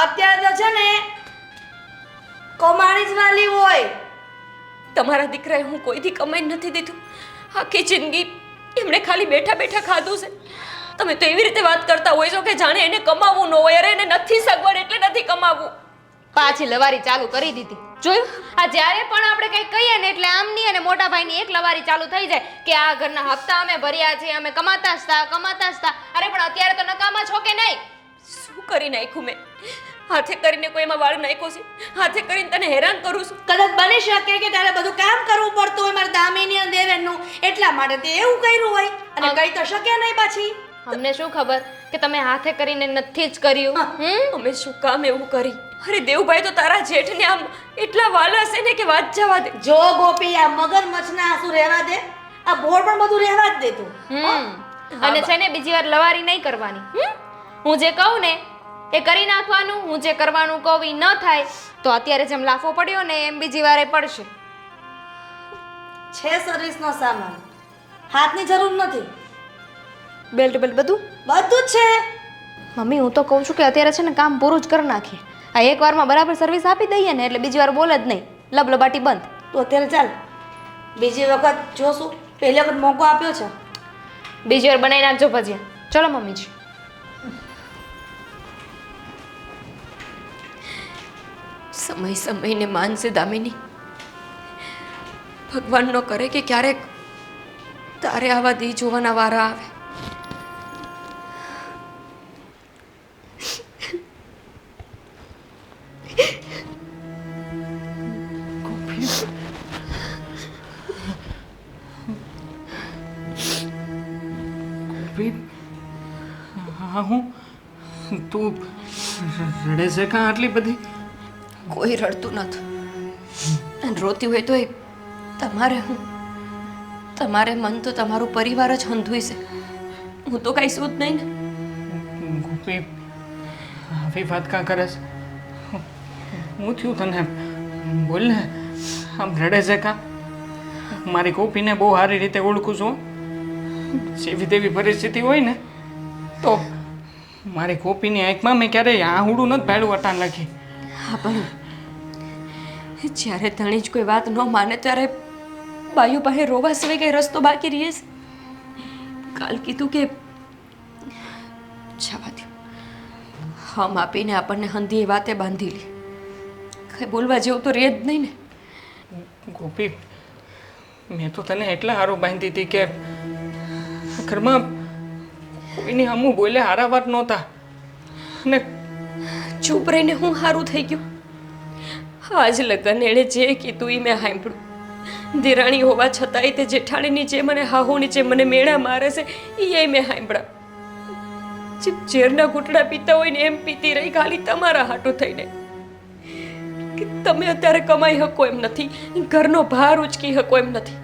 અત્યારે તો છે ને કમાણી જ વાલી હોય. તમારા દીકરાએ હું કોઈથી કમાઈ નથી દીધું. આખી જિંદગી એમણે ખાલી બેઠા બેઠા ખાધું છે. તમે તો એવી રીતે વાત કરતા હોય છો કે જાણે એને કમાવવું ન હોય. અરે એને નથી સગવડ એટલે નથી કમાવવું. પાછી લવારી ચાલુ કરી દીધી. જોયું? આ જ્યારે પણ આપણે કંઈ કહીએ ને એટલે આમની અને મોટા ભાઈની એક લવારી ચાલુ થઈ જાય કે આ ઘરના હપ્તા અમે ભર્યા છે, અમે કમાતા જ હતા. અરે પણ અત્યારે તો નકામા છો કે નહીં? શું કરી નાખ્યું મેં? હાથે કરીને કોઈ એમાં વાળ નાખ્યો છે. હાથે કરીને તને હેરાન કરું છું. કદાચ બની શકે કે તારે બધું કામ કરવું પડતું હોય મારા દામિની અને દેવેનનું, એટલા માટે તે એવું કર્યું હોય અને કઈ તો શકે નહીં પાછી. અમને શું ખબર કે તમે હાથે કરીને નથી જ કર્યું. અમે શું કામ એવું કરી? અરે દેવભાઈ તો તારા જેઠને આમ એટલા વાલા છે ને કે વાત જવા દે. જો ગોપી, આ મગરમચ્છના આંસુ રહેવા દે. આ બોર પણ બધું રહેવા જ દે તું. અને છે ને બીજી વાર લવારી નહીં કરવાની. હું જે કહું ને એ કરી નાખવાનું. હું જે કરવાનું કહું એ ન થાય તો અત્યારે જેમ લાફો પડ્યો ને એમ બીજી વારે પડશે. છે સર્વિસનો સામાન, હાથની જરૂર નથી. બેલ્ટ બધું બધું જ છે. મમ્મી હું તો કહું છું કે અત્યારે છે ને કામ પૂરું જ કરી નાખીએ. આ એક વારમાં બરાબર સર્વિસ આપી દઈએ ને એટલે બીજી વાર બોલે જ નહીં. લબલબાટી બંધ. તું અત્યારે ચાલ, બીજી વખત જોશું. પહેલી વખત મોકો આપ્યો છે. બીજી વાર બનાવી નાખજો ભજીયા. ચલો મમ્મીજી. સમયને માનશે દામિની. ભગવાન ન કરે કે ક્યારેક તારે આવા દી જોવાના વારા આવે. ગોપી હા હું તું રડે છે કાં આટલી બધી? કોઈ રડતું નથી અને રોતી હોય તોય તમારે મન તો તમારું પરિવાર જ હંધુય છે. હું તો કાંઈ શું જ નહીં ને. ગોપી આવી વાત કાં કરે છે? હું થયું તને? બોલ ને. આમ રડે છે કાં? મારી ગોપીને બહુ સારી રીતે ઓળખું છું. જેવી તેવી પરિસ્થિતિ હોય ને તો મારી ગોપીની આંખમાં મેં ક્યારેય આહુડું નથી ભાડું અટાણ લખી. હા પણ જ્યારે ધણી જ કોઈ વાત ન માને ત્યારે બાયુ પાસે રોવા સિવાય કઈ રસ્તો બાકી રહે છે? કાલ કીધું કે જવા દો, હમ આપીને આપણને હંધી એ વાતે બાંધી લી. કઈ બોલવા જેવું તો રહે જ નહીં ને. ગોપી મેં તો તને એટલા સારું બાંધી હતી કે ઘરમાં કોઈની હમું બોલે હારા વાત નહોતા ને ચૂપ રહીને હું સારું થઈ ગયું. આજ લગન એણે જે કીધું એ મેં સાંભળ્યું. દેરાણી હોવા છતાંય તે જેઠાણીની જે મને હાહુની જે મને મેળા મારે છે એ મેં સાંભળ્યા. જે ઝેરના ઘૂંટડા પીતા હોય ને એમ પીતી રહી ખાલી તમારા હાટું થઈને. કે તમે અત્યારે કમાઈ શકો એમ નથી, ઘરનો ભાર ઉચકી શકો એમ નથી.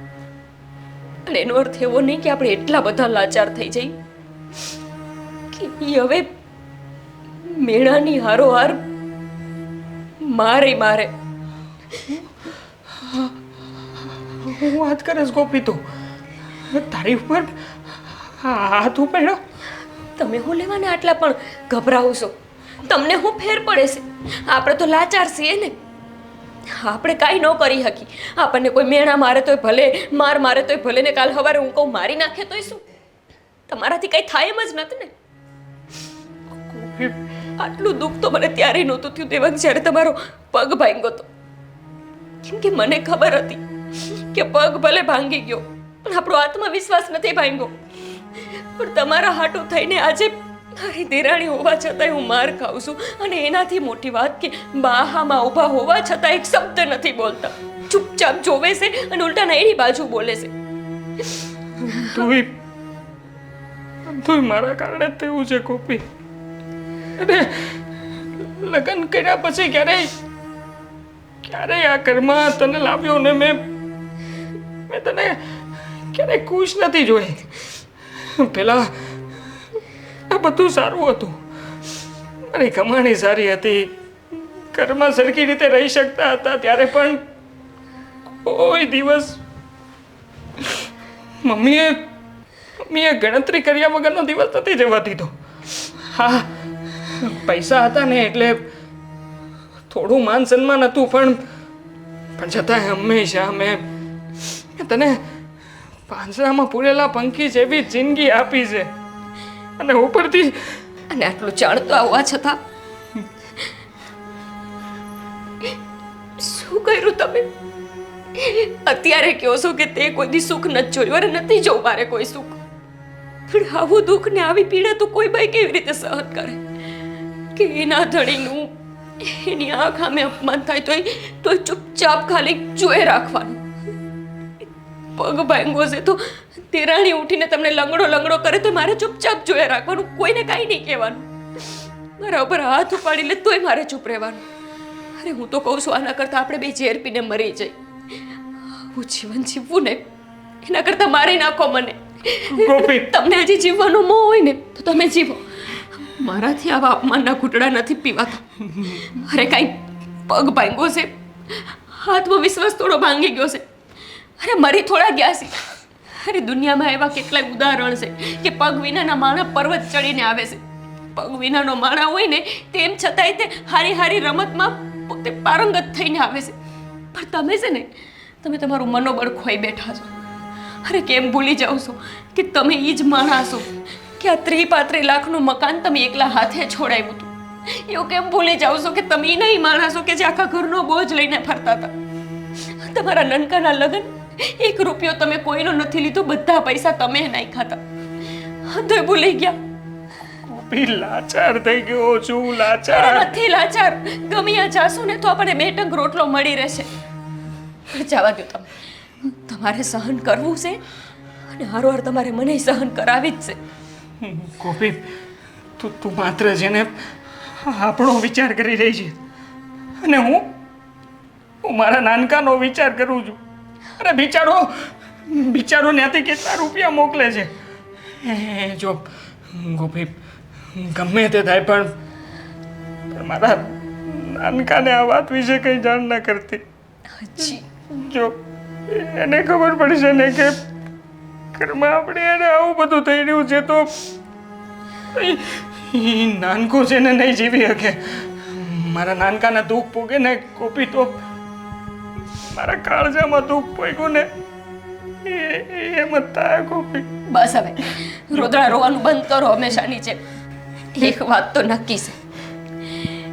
અને એનો અર્થ એવો નહીં કે આપણે એટલા બધા લાચાર થઈ જઈએ કે એ હવે મેળાની હારોહાર મારે હું વાત કરીશ ગોપી તું તારી ઉપર હાથ ઉપાડ્યો. તમે હું લેવાના આટલા પણ ગભરાવો છો? તમને હું ફેર પડે છે? આપણે તો લાચાર છીએ ને. આપણે કાંઈ ન કરી શકી. આપણને કોઈ મેણા મારે તોય ભલે, માર મારે તોય ભલે ને કાલ સવારે હું કહું મારી નાખે તોય શું? તમારાથી કંઈ થાય એમ જ નથી ને. આટલું દુઃખ તો મને ત્યારે નહોતું થયું દેવાંગ જ્યારે તમારો પગ ભાંગ્યો હતો. કેમ કે મને ખબર હતી કે પગ ભલે ભાંગી ગયો પણ આપણો આત્મવિશ્વાસ નથી ભાંગ્યો. પણ તમારા હાટું થઈને આજે મારી દેરાણી હોવા છતાંય હું માર ખાઉં છું. અને એનાથી મોટી વાત કે બાહામાં ઊભા હોવા છતાં એક શબ્દ નથી બોલતા. ચૂપચાપ જોવે છે અને ઉલટા એની બાજુ બોલે છે. તું મારા કારણે જ થયું છે ગોપી. અરે લગ્ન કર્યા પછી ક્યારેય આ ઘરમાં તને લાવ્યો ને મેં તને ક્યારેય ખુશ નથી જોઈ. પેલા આ બધું સારું હતું. મારી કમાણી સારી હતી, ઘરમાં સરખી રીતે રહી શકતા હતા. ત્યારે પણ કોઈ દિવસ મમ્મીએ ગણતરી કર્યા વગરનો દિવસ નથી જવા દીધો. હા પૈસા હતા ને એટલે થોડું માન સન્માન હતું પણ છતાંય હંમેશા મેં તને પાંજરામાં પૂરેલા પંખી જેવી જિંદગી આપી છે. અને ઉપરથી અને આટલું જાણતો આવવા છતાં શું કર્યું તમે? અત્યારે કહો છો કે તે કોઈ દી સુખ નથી જોયું. અરે નથી જોવું મારે કોઈ સુખ. પણ આવું દુઃખ ને આવી પીડા તો કોઈ ભાઈ કેવી રીતે સહન કરે? કે એના ધણીનું એની આંખ સામે અપમાન થાય તો ચૂપચાપ ખાલી જોઈ રાખવાનું. પગ ભાંગો છે તો તેરાણી ઉઠીને તમને લંગડો કરે તો મારે ચૂપચાપ જોઈ રાખવાનું, કોઈને કાંઈ નહીં કહેવાનું. મારા ઉપર હાથ ઉપાડી લે તોય મારે ચૂપ રહેવાનું. અરે હું તો કહું છું આના કરતાં આપણે બે ઝેર પીને મરી જઈએ. હું જીવન જીવવું ને એના કરતાં મારી નાખો મને. તમને હજી જીવવાનો મોહ હોય ને તો તમે જીવો. મારાથી આવા અપમાનના ઘૂંટડા નથી પીવાતા. અરે કાંઈ પગ ભાંગ્યો છે, આત્મવિશ્વાસ થોડો ભાંગી ગયો છે. અરે મરી થોડા ગયા છે. અરે દુનિયામાં એવા કેટલાય ઉદાહરણ છે કે પગ વિનાના માણા પર્વત ચડીને આવે છે. પગ વિનાનો માણા હોય ને તેમ છતાંય તે હારી રમતમાં પોતે પારંગત થઈને આવે છે. પણ તમે છે ને તમે તમારું મનોબળ ખોઈ બેઠા છો. અરે કેમ ભૂલી જાઓ છો કે તમે એ જ માણા છો કે આ 30-35 લાખનું મકાન તમે એકલા હાથે છોડાવ્યું હતું. એવું કેમ ભૂલી જાઓ છો કે તમે નહીં માણા છો કે જે આખા ઘરનો બોજ લઈને ફરતા હતા. તમારા નનકાના લગ્ન 1 રૂપિયો તમે કોઈનો નથી લીધો, બધા પૈસા તમે નાખ્યા હતા. તો ભૂલી ગયા. લાચાર થઈ ગયો છું. લાચાર નથી લાચાર. ગમ્યા જાશું ને તો આપણે 2 ટંક રોટલો મળી રહેશે. જવા દો તમે. તમારે સહન કરવું છે અને હારોહાર તમારે મને સહન કરાવી જ છે. ગોપી તું માત્ર છે ને આપણો વિચાર કરી રહી છે અને હું મારા નાનકાનો વિચાર કરું છું. અરે બિચારો ત્યાંથી કેટલા રૂપિયા મોકલે છે. જો ગોપી ગમે તે થાય પણ મારા નાનકાને આ વાત વિશે કંઈ જાણ ના કરતી. જો એને ખબર પડશે ને કે ઘરમાં આપણે એને આવું બધું થઈ રહ્યું છે તો ઈ નાનકો છે ને નહીં જીવી શકે. મારા નાનકાના દુઃખ પોગે ને ગોપી તો મારા કાળજામાં દુઃખ પોગ્યું ને એમ જ થાય ગોપી. બસ હવે રોદડા રોવાનું બંધ કરો હંમેશાની જેમ. એક વાત તો નક્કી છે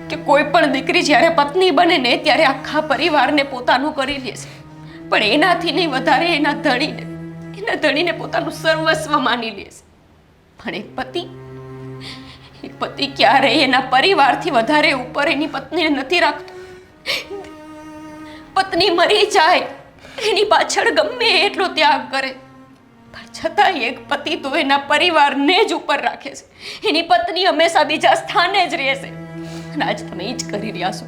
કે કોઈ પણ દીકરી જ્યારે પત્ની બને ને ત્યારે આખા પરિવારને પોતાનું કરી લે છે, પણ એનાથી નહીં વધારે એના ધણીને પોતાનું સર્વસ્વ માની લે છે. પણ એક પતિ ક્યારેય એના પરિવારથી વધારે ઉપર એની પત્નીને નથી રાખતો. પત્ની મરી જાય એની પાછળ ગમે એટલો ત્યાગ કરે, પણ છતાંય એક પતિ તો એના પરિવારને જ ઉપર રાખે છે. એની પત્ની હંમેશા બીજા સ્થાને જ રહેશે. અને આજ તમે એ જ કરી રહ્યા છો.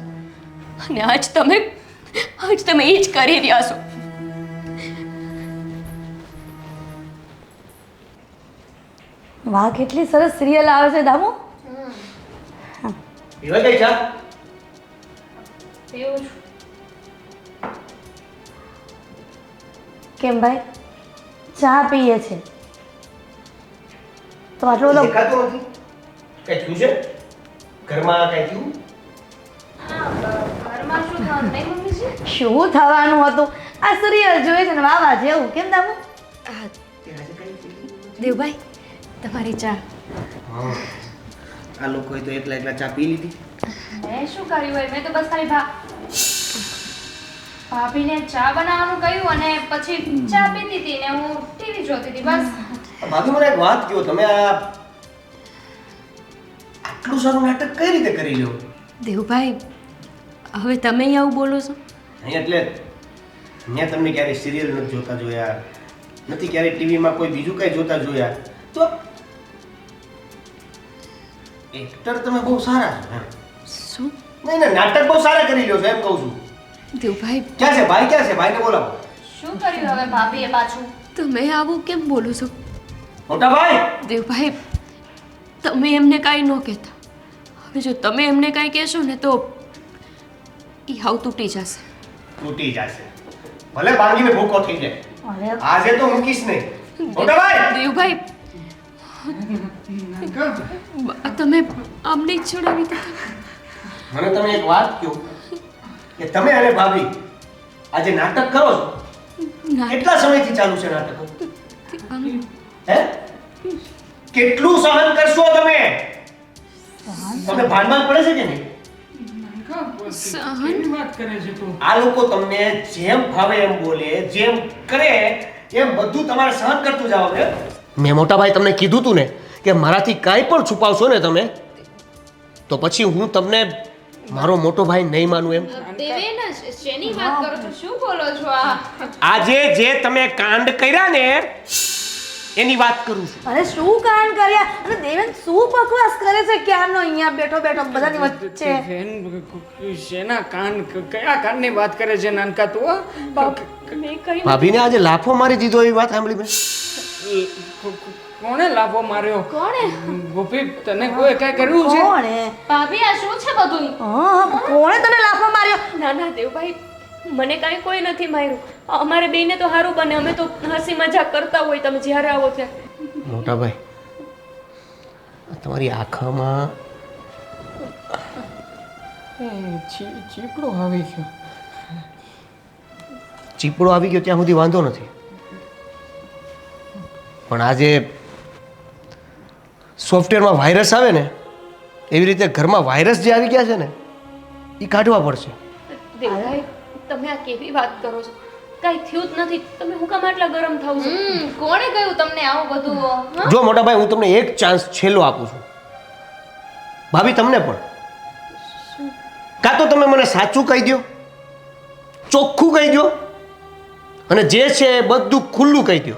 અને આજ તમે એ જ કરી રહ્યા છો. વાહ, કેટલી સરસ સિરિયલ આવે છે દામુ. પીવા ગઈ ચા? પીવું છું. કેમ ભાઈ ચા પીએ છે તો આટલો બધો દેખાતું નથી. કઈ થયું છે ઘરમાં? કઈ થયું? ઘરમાં શું થવાનું નહીં મમ્મીજી? શું થવાનું હતું? આ સિરિયલ જોઈએ છે ને વાવા જેવું. કેમ દામુ? દેવભાઈ તમારી ચા. હા, આ લોકોએ તો એકલા ચા પી લીધી. મેં શું કર્યું હોય? મેં તો બસ ખાલી ભાભીને ચા બનાવવાનું કહ્યું અને પછી ચા પીતી હતી ને હું ટીવી જોતી હતી બસ. ભાભી મને એક વાત કહો, તમે આ આટલું સારું નાટક કઈ રીતે કરી લ્યો? દેવભાઈ હવે તમે આવું બોલો છો? નહીં એટલે મેં તમને ક્યારેય સિરિયલ નથી જોતા જોયા, નથી ક્યારેય ટીવીમાં કોઈ બીજું કઈ જોતા જોયા. તો એક્ટર તમે બહુ સારા છો એમ. શું? નહીં નહીં, નાટક બહુ સારા કરી લ્યો છો એમ કહું છું. દેવભાઈ ક્યાં છે ભાઈ? ક્યાં છે ભાઈને બોલાવો. શું કર્યું હવે ભાભીએ પાછું? તમે આવું કેમ બોલો છો? મોટા ભાઈ! દેવભાઈ તમે એમને કાંઈ ન કહેતા. હવે જો તમે એમને કાંઈ કહેશો ને તો એ હાવ તૂટી જશે. તૂટી જશે. ભલે ભાંગીને ભૂકો થઈ જાય, અરે આજે તો મૂકીશ નહીં. મોટા ભાઈ! દેવભાઈ તમે આમને જ છોડાવી દીધા. મને તમે એક વાત કહો કે તમે અને ભાભી આજે નાટક કરો છો, કેટલા સમયથી ચાલુ છે નાટકો? હે? કેટલું સહન કરશો તમે? તમને ભાનમાં પડે છે કે નહીં? કેવી વાત કરે છે તું? આ લોકો તમને જેમ ભાવે એમ બોલે, જેમ કરે એમ બધું તમારે સહન કરતું જાવ ને. મેં મોટા ભાઈ તમને કીધું તું ને કે મારાથી કાંઈ પણ છુપાવશો ને તમે તો પછી હું તમને મારો મોટો ભાઈ નહીં માનું એમ. દેવેન શેની વાત કરો છો? શું બોલો છો આ? આજે જે તમે કાંડ કર્યા ને એની વાત કરું છું. અરે શું કાંડ કર્યા? અને દેવેન શું બકવાસ કરે છે ક્યારનો અહીંયા બેઠો બેઠો બધાની વચ્ચે? શેના કાન? કયા કાનની વાત કરે છે નાનકા તું? મેં કઈ ભાભીને આજે લાફો મારી દીધો એવી વાત સાંભળી મેં. કોણે લાફો માર્યો? કોણે? ગોપી તને કોઈ કઈ કર્યું છે? કોણે? ભાભી આ શું છે બધું? હા, કોણે તને લાફો માર્યો? ના ના દેવભાઈ મને કાંઈ કોઈ નથી માર્યું. અમારે બેને તો સારું બને, અમે તો હસી મજાક કરતા હોય તમે જ્યારે આવો ત્યારે. મોટા ભાઈ તમારી આંખમાં ચીપડો આવી ગયો. ચીપડો આવી ગયો ત્યાં સુધી વાંધો નથી, પણ આજે સોફ્ટવેરમાં વાયરસ આવે ને એવી રીતે ઘરમાં વાયરસ જે આવી ગયા છે ને એ કાઢવા પડશે. દેવભાઈ તમે આ કેવી વાત કરો છો? કાંઈ થયું જ નથી. તમે હું કામ આટલા ગરમ થાવ છો? કોણે કહ્યું તમને આવું બધું? હા? જો મોટા ભાઈ હું તમને એક ચાન્સ છેલ્લો આપું છું, ભાભી તમને પણ. કાં તો તમે મને સાચું કહી દો, ચોખ્ખું કહી દો અને જે છે એ બધું ખુલ્લું કહી દો,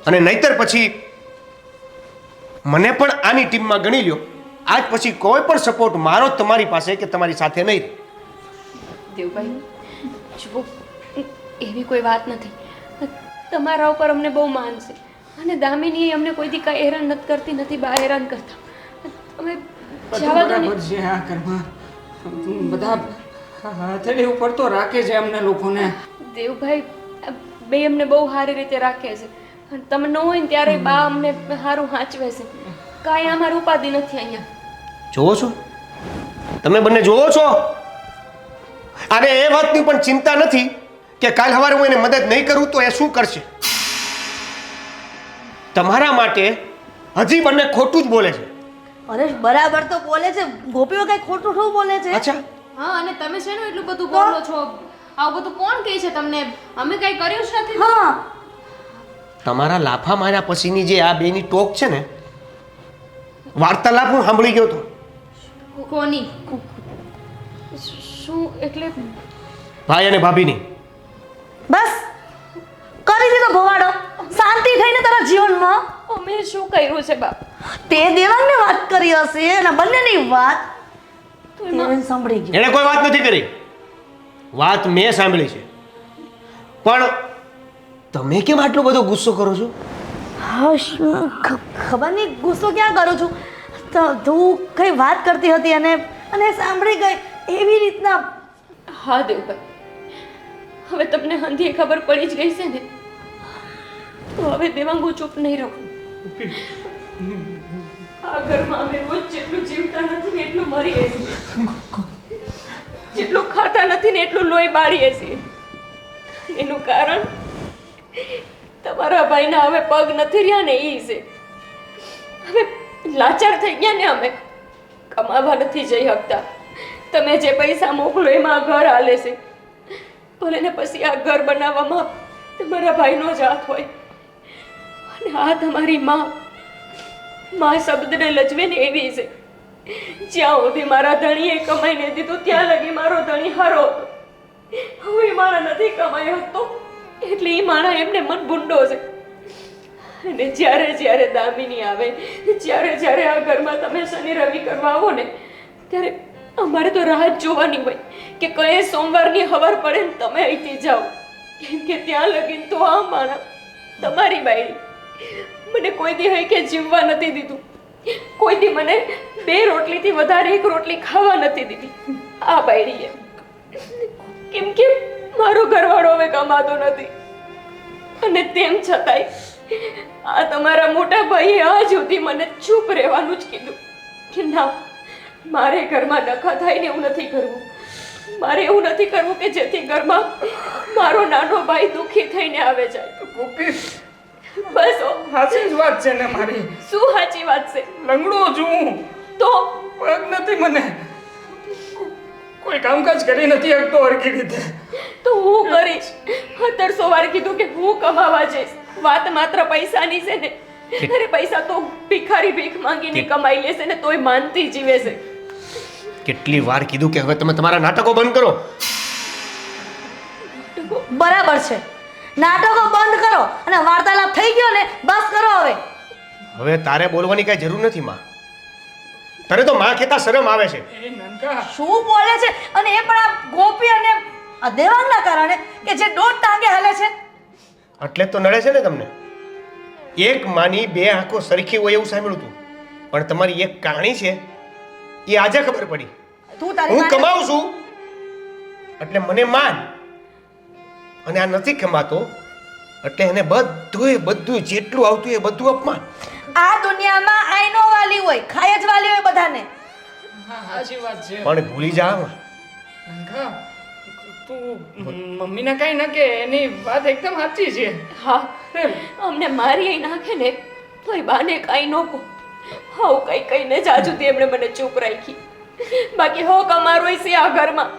અને નહીતર પછી મને પણ આની ટીમમાં ગણી લ્યો. આજ પછી કોઈ પણ સપોર્ટ મારો જ તમારી પાસે કે તમારી સાથે નહીં રહે. દેવભાઈ જુઓ, એવી કોઈ વાત નથી. તમારા ઉપર અમને બહુ માન છે અને દામિની અમને કોઈ દી કાંઈ હેરાન નથી કરતી, નથી બા હેરાન કરતા. તમે જવા દો ને. બરાબર છે આ ઘરમાં બધા હથેળી ઉપર તો રાખે છે અમને લોકોને. દેવભાઈ બે અમને બહુ સારી રીતે રાખે છે અને તમે ન હોય ને ત્યારે બા અમને સારું સાચવે છે. કાંઈ અમારી ઉપાધિ નથી અહીંયા. જોવો છો તમે બંને જોવો છો? અને એ વાતની પણ ચિંતા નથી કે કાલ સવારે હું એને મદદ નહીં કરું તો એ શું કરશે. તમારા માટે હજી બંને ખોટું જ બોલે છે. અરે બરાબર તો બોલે છે, ગોપીઓ કઈ ખોટું શું બોલે છે? અચ્છા, હા, અને તમે છે ને એટલું બધું બોલો છો. આવું બધું કોણ કહે છે તમને? અમે કઈ કર્યું જ નથી. હા, તમારા લાફા માર્યા પછીની જે આ બેની ટોક છે ને, વાર્તાલાપ હું સાંભળી ગયો હતો. કોની? શું એટલે? ભાઈ અને ભાભીની. બસ કરી દીધો ભવાડો. શાંતિ થઈને તારા જીવનમાં. અમે શું કર્યું છે બાપ? તે દેવાંગને વાત કરી હશે અને બંનેની વાત તો તેને સાંભળી ગયો. એણે કોઈ વાત નથી કરી. વાત મેં સાંભળી છે. પણ તમે કેમ આટલો બધો ગુસ્સો કરો છો? હા, ખબર નહીં ગુસ્સો ક્યાં કરું છું. તો તું કઈ વાત કરતી હતી અને સાંભળી ગઈ એવી રીતના. હા દેવભાઈ, હવે તમને હંધી ખબર પડી જ ગઈ છે ને, તો હવે દેવાંગો ચૂપ નહીં રહું. આ ઘરમાં અમે રોજ જેટલું જીવતા નથી ને એટલું મરીએ છીએ, જેટલું ખાતા નથી ને એટલું લોહી બાળીએ છીએ. એનું કારણ તમારા ભાઈના હવે પગ નથી રહ્યા ને એ છે. હવે લાચાર થઈ ગયા ને, અમે કમાવા નથી જઈ શકતા. તમે જે પૈસા મોકલો એમાં આ ઘર હાલે છે. ભલે ને પછી આ ઘર બનાવવામાં તમારા ભાઈનો જ હાથ હોય. અને આ તમારી માં શબ્દને લજવે ને એવી છે. જ્યાં સુધી મારા ધણીએ કમાઈને દીધું ત્યાં લગી મારો ધણી હારો હતો. હવે એ માણા નથી કમાયો હતો એટલે એ માણા એમને મન ભૂંડો છે. અને જ્યારે જ્યારે દામિની આવે, જ્યારે જ્યારે આ ઘરમાં તમે શનિ રવિ કરવા આવો ને, ત્યારે અમારે તો રાહ જ જોવાની હોય કે કઈ સોમવારની ખબર પડે ને તમે અહીંથી જાઓ. કેમ કે ત્યાં લગીને તો આ માણા તમારી બાયડી મને કોઈ દી હોય કે જીવવા નથી દીધું. કોઈ દી મને 2 રોટલીથી વધારે 1 રોટલી ખાવા નથી દીધી આ બાયડીએ. કેમ કે મારો ઘરવાળો હવે કમાતો નથી. અને તેમ છતાંય આ તમારા મોટા ભાઈએ આજ સુધી મને ચૂપ રહેવાનું જ કીધું કે ના, મારે ઘરમાં ડખા થાય ને એવું નથી કરવું. મારે એવું નથી કરવું કે જેથી ઘરમાં મારો નાનો ભાઈ દુઃખી થઈને આવે જાય. ગોપી, બસ સાચી જ વાત છે ને મારી. શું સાચી વાત છે? લંગડો છું તો પગ નથી મને. કોઈ કામકાજ કરી નથી શકતો હરખી રીતે. તો હું કરીશ. 1700 વાર કીધું કે હું કમાવા જઈશ. વાત માત્ર પૈસાની છે ને. અરે પૈસા તો ભિખારી ભીખ માંગીને કમાઈ લેશે ને તોય માનતી જીવે છે. કેટલી વાર કીધું કે હવે તમે તમારા નાટકો બંધ કરો. બરાબર છે, નાટકો બંધ કરો અને વાર્તાલાપ થઈ ગયો ને, બસ કરો હવે. હવે તારે બોલવાની કઈ જરૂર નથી માં. તને તો માં કહેતા શરમ આવે છે. એ નનકા, શું બોલે છે? અને એ પણ આ ગોપી અને આ દેવાંગના કારણે કે જે દોઢ ટાંગે હાલે છે. એટલે જ તો નડે છે ને તમને. એક માની 2 આંખો સરખી હોય એવું સાંભળ્યું હતું, પણ તમારી એક કહાણી છે એ આજે ખબર પડી. તું તારી હું માને- કમાઉં છું એટલે મને માન, અને આ નથી કમાતો એટલે એને બધું જેટલું આવતું એ બધું અપમાન. આ દુનિયામાં આઈનો વાલી હોય, ખાય જ વાલી હોય બધાને. હા સાચી વાત છે. પણ ભૂલી જા માં. નનકા, તું મમ્મીને કઈ ન કે, એની વાત એકદમ સાચી છે. હા, અમને મારી નાખે ને તોય બાને કાંઈ ન કહો. હાવ કઈ કઈને જ આજ સુધી એમણે મને ચૂપ રાખી. બાકી હોક અમારો છે આ ઘરમાં.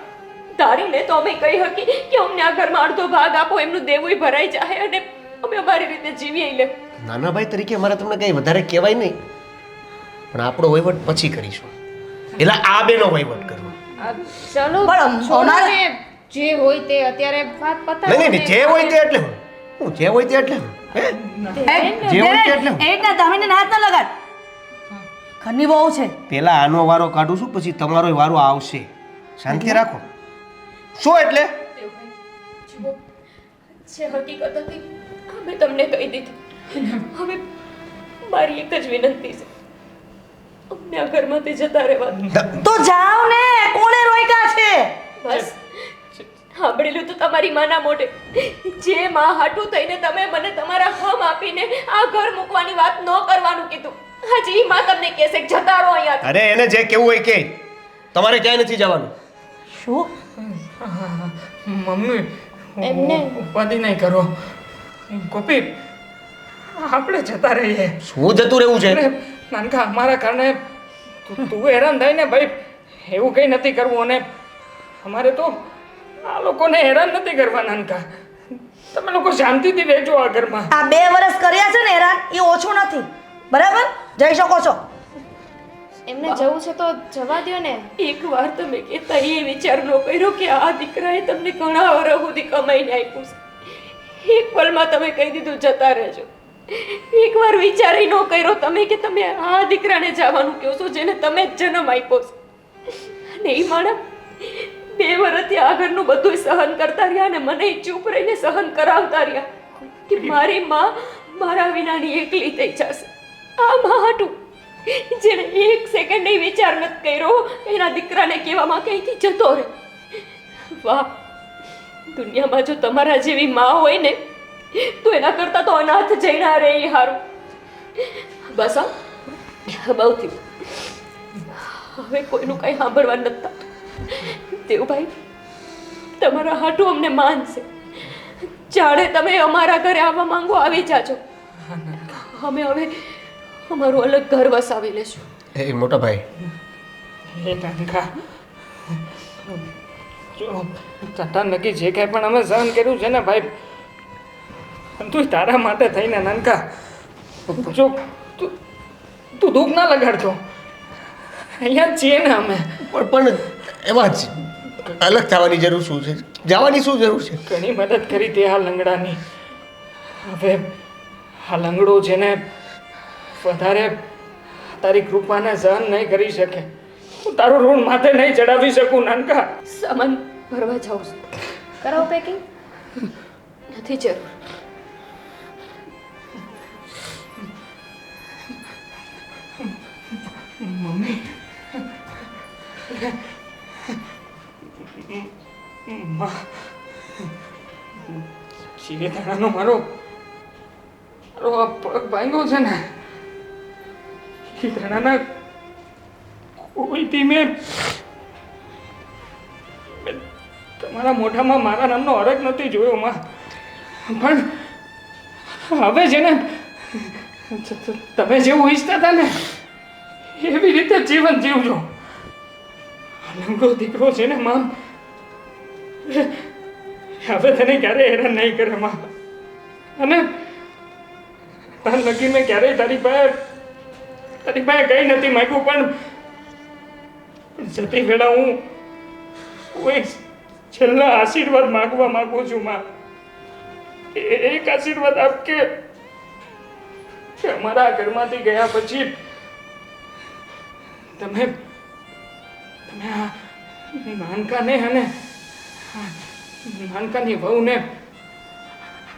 ધારીને તો અમે કહી હકી કે અમને આ ઘરમાં અડધો ભાગ આપો, એમનું દેવુંય ભરાઈ જાય અને અમે અમારી રીતે જીવીએ લે. નાના ભાઈ તરીકે મારે તમને કંઈ વધારે કહેવાય નહીં, પણ આપણો વહીવટ પછી કરીશું. એટલે આ બેનો વહીવટ કરવો. ચલો પણ છોડો અમારે- ને. જે હોય તે અત્યારે વાત પતાવો નહીં ને. નહીં, જે હોય તે એટલે હું જે હોય તે એટલે હું. હે? જે હોય તે એટલે હું. એ રીતના દામિનીને હાથ ન લગાડ. ઘરની બહુ છે. પેલા આનો વારો કાઢું છું, પછી તમારો વારો આવશે. શાંતિ રાખો. શું એટલે? જુઓ, જે હકીકત હતી અમે તમને કહી દીધી. હવે મારી એક જ વિનંતી છે, અમને આ ઘરમાંથી જતા રહેવા દો. તો જાઓ ને, કોણે રોક્યા છે? બસ સાંભળેલું તો તમારી માના મોઢે. જે માં હાટું થઈને તમે મને તમારા હમ આપીને આ ઘર મૂકવાની વાત ન કરવાનું કીધું, હજી ઈ માં તમને કહેશે કે જતા રહો અહીંયા. અરે એને જે કેવું હોય કે, તમારે ક્યાંય નથી જવાનું. શું? મમ્મી એમને? ઉપાધિ નહીં કરો. ગોપી, આપણે જતા રહીએ. શું જતું રહેવું છે? અરે નાનકા, અમારા કારણે તું હેરાન થાય ને ભાઈ, એવું કંઈ નથી કરવું. અને અમારે તો આ લોકોને હેરાન નથી કરવા. નાનકા, તમે લોકો શાંતિથી રહેજો આ ઘરમાં. આ 2 વર્ષ કર્યા છે ને હેરાન, એ ઓછું નથી. બરાબર, જઈ શકો છો. એમને જવું છે તો જવા દ્યો ને. એકવાર તમે કહેતા એ વિચાર ન કર્યો કે આ દીકરાએ તમને ઘણા વર્ષ સુધી કમાઈને આપ્યું છે. એક પલમાં તમે કહી દીધું જતા રહેજો. એકવાર વિચાર ન કર્યો તમે કે તમે આ દીકરાને જવાનું કહો છો જેને તમે જ જન્મ આપ્યો છે. અને એ માણસ 2 વર્ષથી આ ઘરનું બધું સહન કરતા રહ્યા અને મને ચૂપ રહીને સહન કરાવતા રહ્યા કે મારી માં મારા વિનાની એકલી થઈ જશે. આ માં હાટું જેને 1 સેકન્ડ વિચાર નથી કર્યો એના દીકરાને કહેવામાં ક્યાંયથી જતો રહે. વાહ, દુનિયામાં જો તમારા જેવી માં હોય ને તો એના કરતા તો અનાથ જઈના રહે એ હારું. બસ બહુ થયું, હવે કોઈનું કઈ સાંભળવા નથી થતું. દેવભાઈ, તમારા હાટું અમને માનશે. જાણે તમે અમારા ઘરે આવવા માંગો આવી જાજો. અમે હવે અમારું અલગ ઘર વસાવી લેશું. એ મોટા ભાઈ, એ નાનકા, જો તાતા નક્કી જે કાંઈ પણ અમે સહન કર્યું છે ને ભાઈ, તું તારા માટે થઈને નાનકા, જો તું દુઃખ ના લગાડતો. અહીંયા જ છીએ ને અમે. પણ એમાં જ અલગ થવાની જરૂર શું છે? જવાની શું જરૂર છે? ઘણી મદદ કરી તે આ લંગડાની. હવે આ લંગડો છે ને વધારે તારી કૃપાને સહન નહીં કરી શકે. હું તારું ઋણ માથે નહીં ચડાવી શકું નાનકા. સામાન ભરવા જાઉં છું. કરાવો પેકિંગ. નથી જરૂર. મમ્મી, ચીરેધાણાનો મારો આ પગ ભાંગ્યો છે ને, એ ધાણાના કોઈથી મેં તમારા મોઢામાં મારા નામનો હરખ નથી જોયો માં. પણ હવે છે ને, તમે જેવું ઈચ્છતા હતા ને એવી રીતે જીવન જીવજો. લંગડો દીકરો છે ને માં, હવે તને ક્યારેય હેરાન નહીં કરે માં. અને તાર લગી મેં ક્યારેય તારી પાસે કઈ નથી માંગ્યું, પણ જતી વેળા હું એક છેલ્લા આશીર્વાદ માંગવા માંગુ છું માં. એક આશીર્વાદ આપ કે અમારા ઘરમાંથી ગયા પછી તમે આ નાનકાને અને નાનકાની વહુને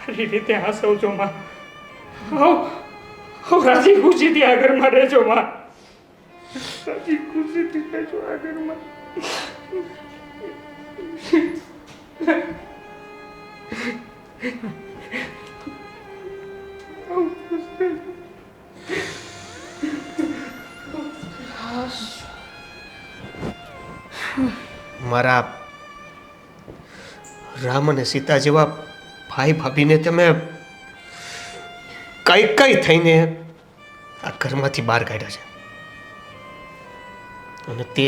સારી રીતે હસવજો માં. રાજી ખુશીથી આ ઘરમાં રહેજો માં. રાજી ખુશીથી રહેજો આ ઘરમાં. મારા રામ અને સીતા જેવા ભાઈ ભાભીને તમે કઈ થઈને આ ઘરમાંથી બહાર કાઢ્યા છે, અને તે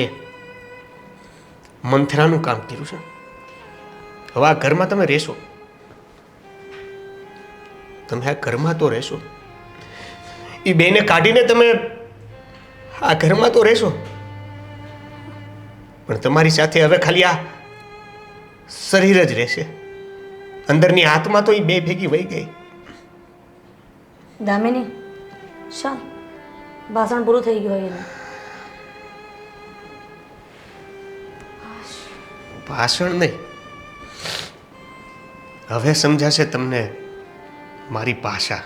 મંથરાનું કામ કર્યું છે. હવે આ ઘરમાં તમે રહેશો, તમે આ ઘરમાં તો રહેશો. એ બેને કાઢીને તમે આ ઘરમાં તો રહેશો, પણ તમારી સાથે હવે ખાલી આ શરીર જ રહેશે. અંદરની આત્મા તો એ બે ભેગી વહી ગઈ. દામિની, ચાલ ભાષણ પૂરું થઈ ગયું હોય એનું. ભાષણ નહીં, હવે સમજાશે તમને મારી ભાષા.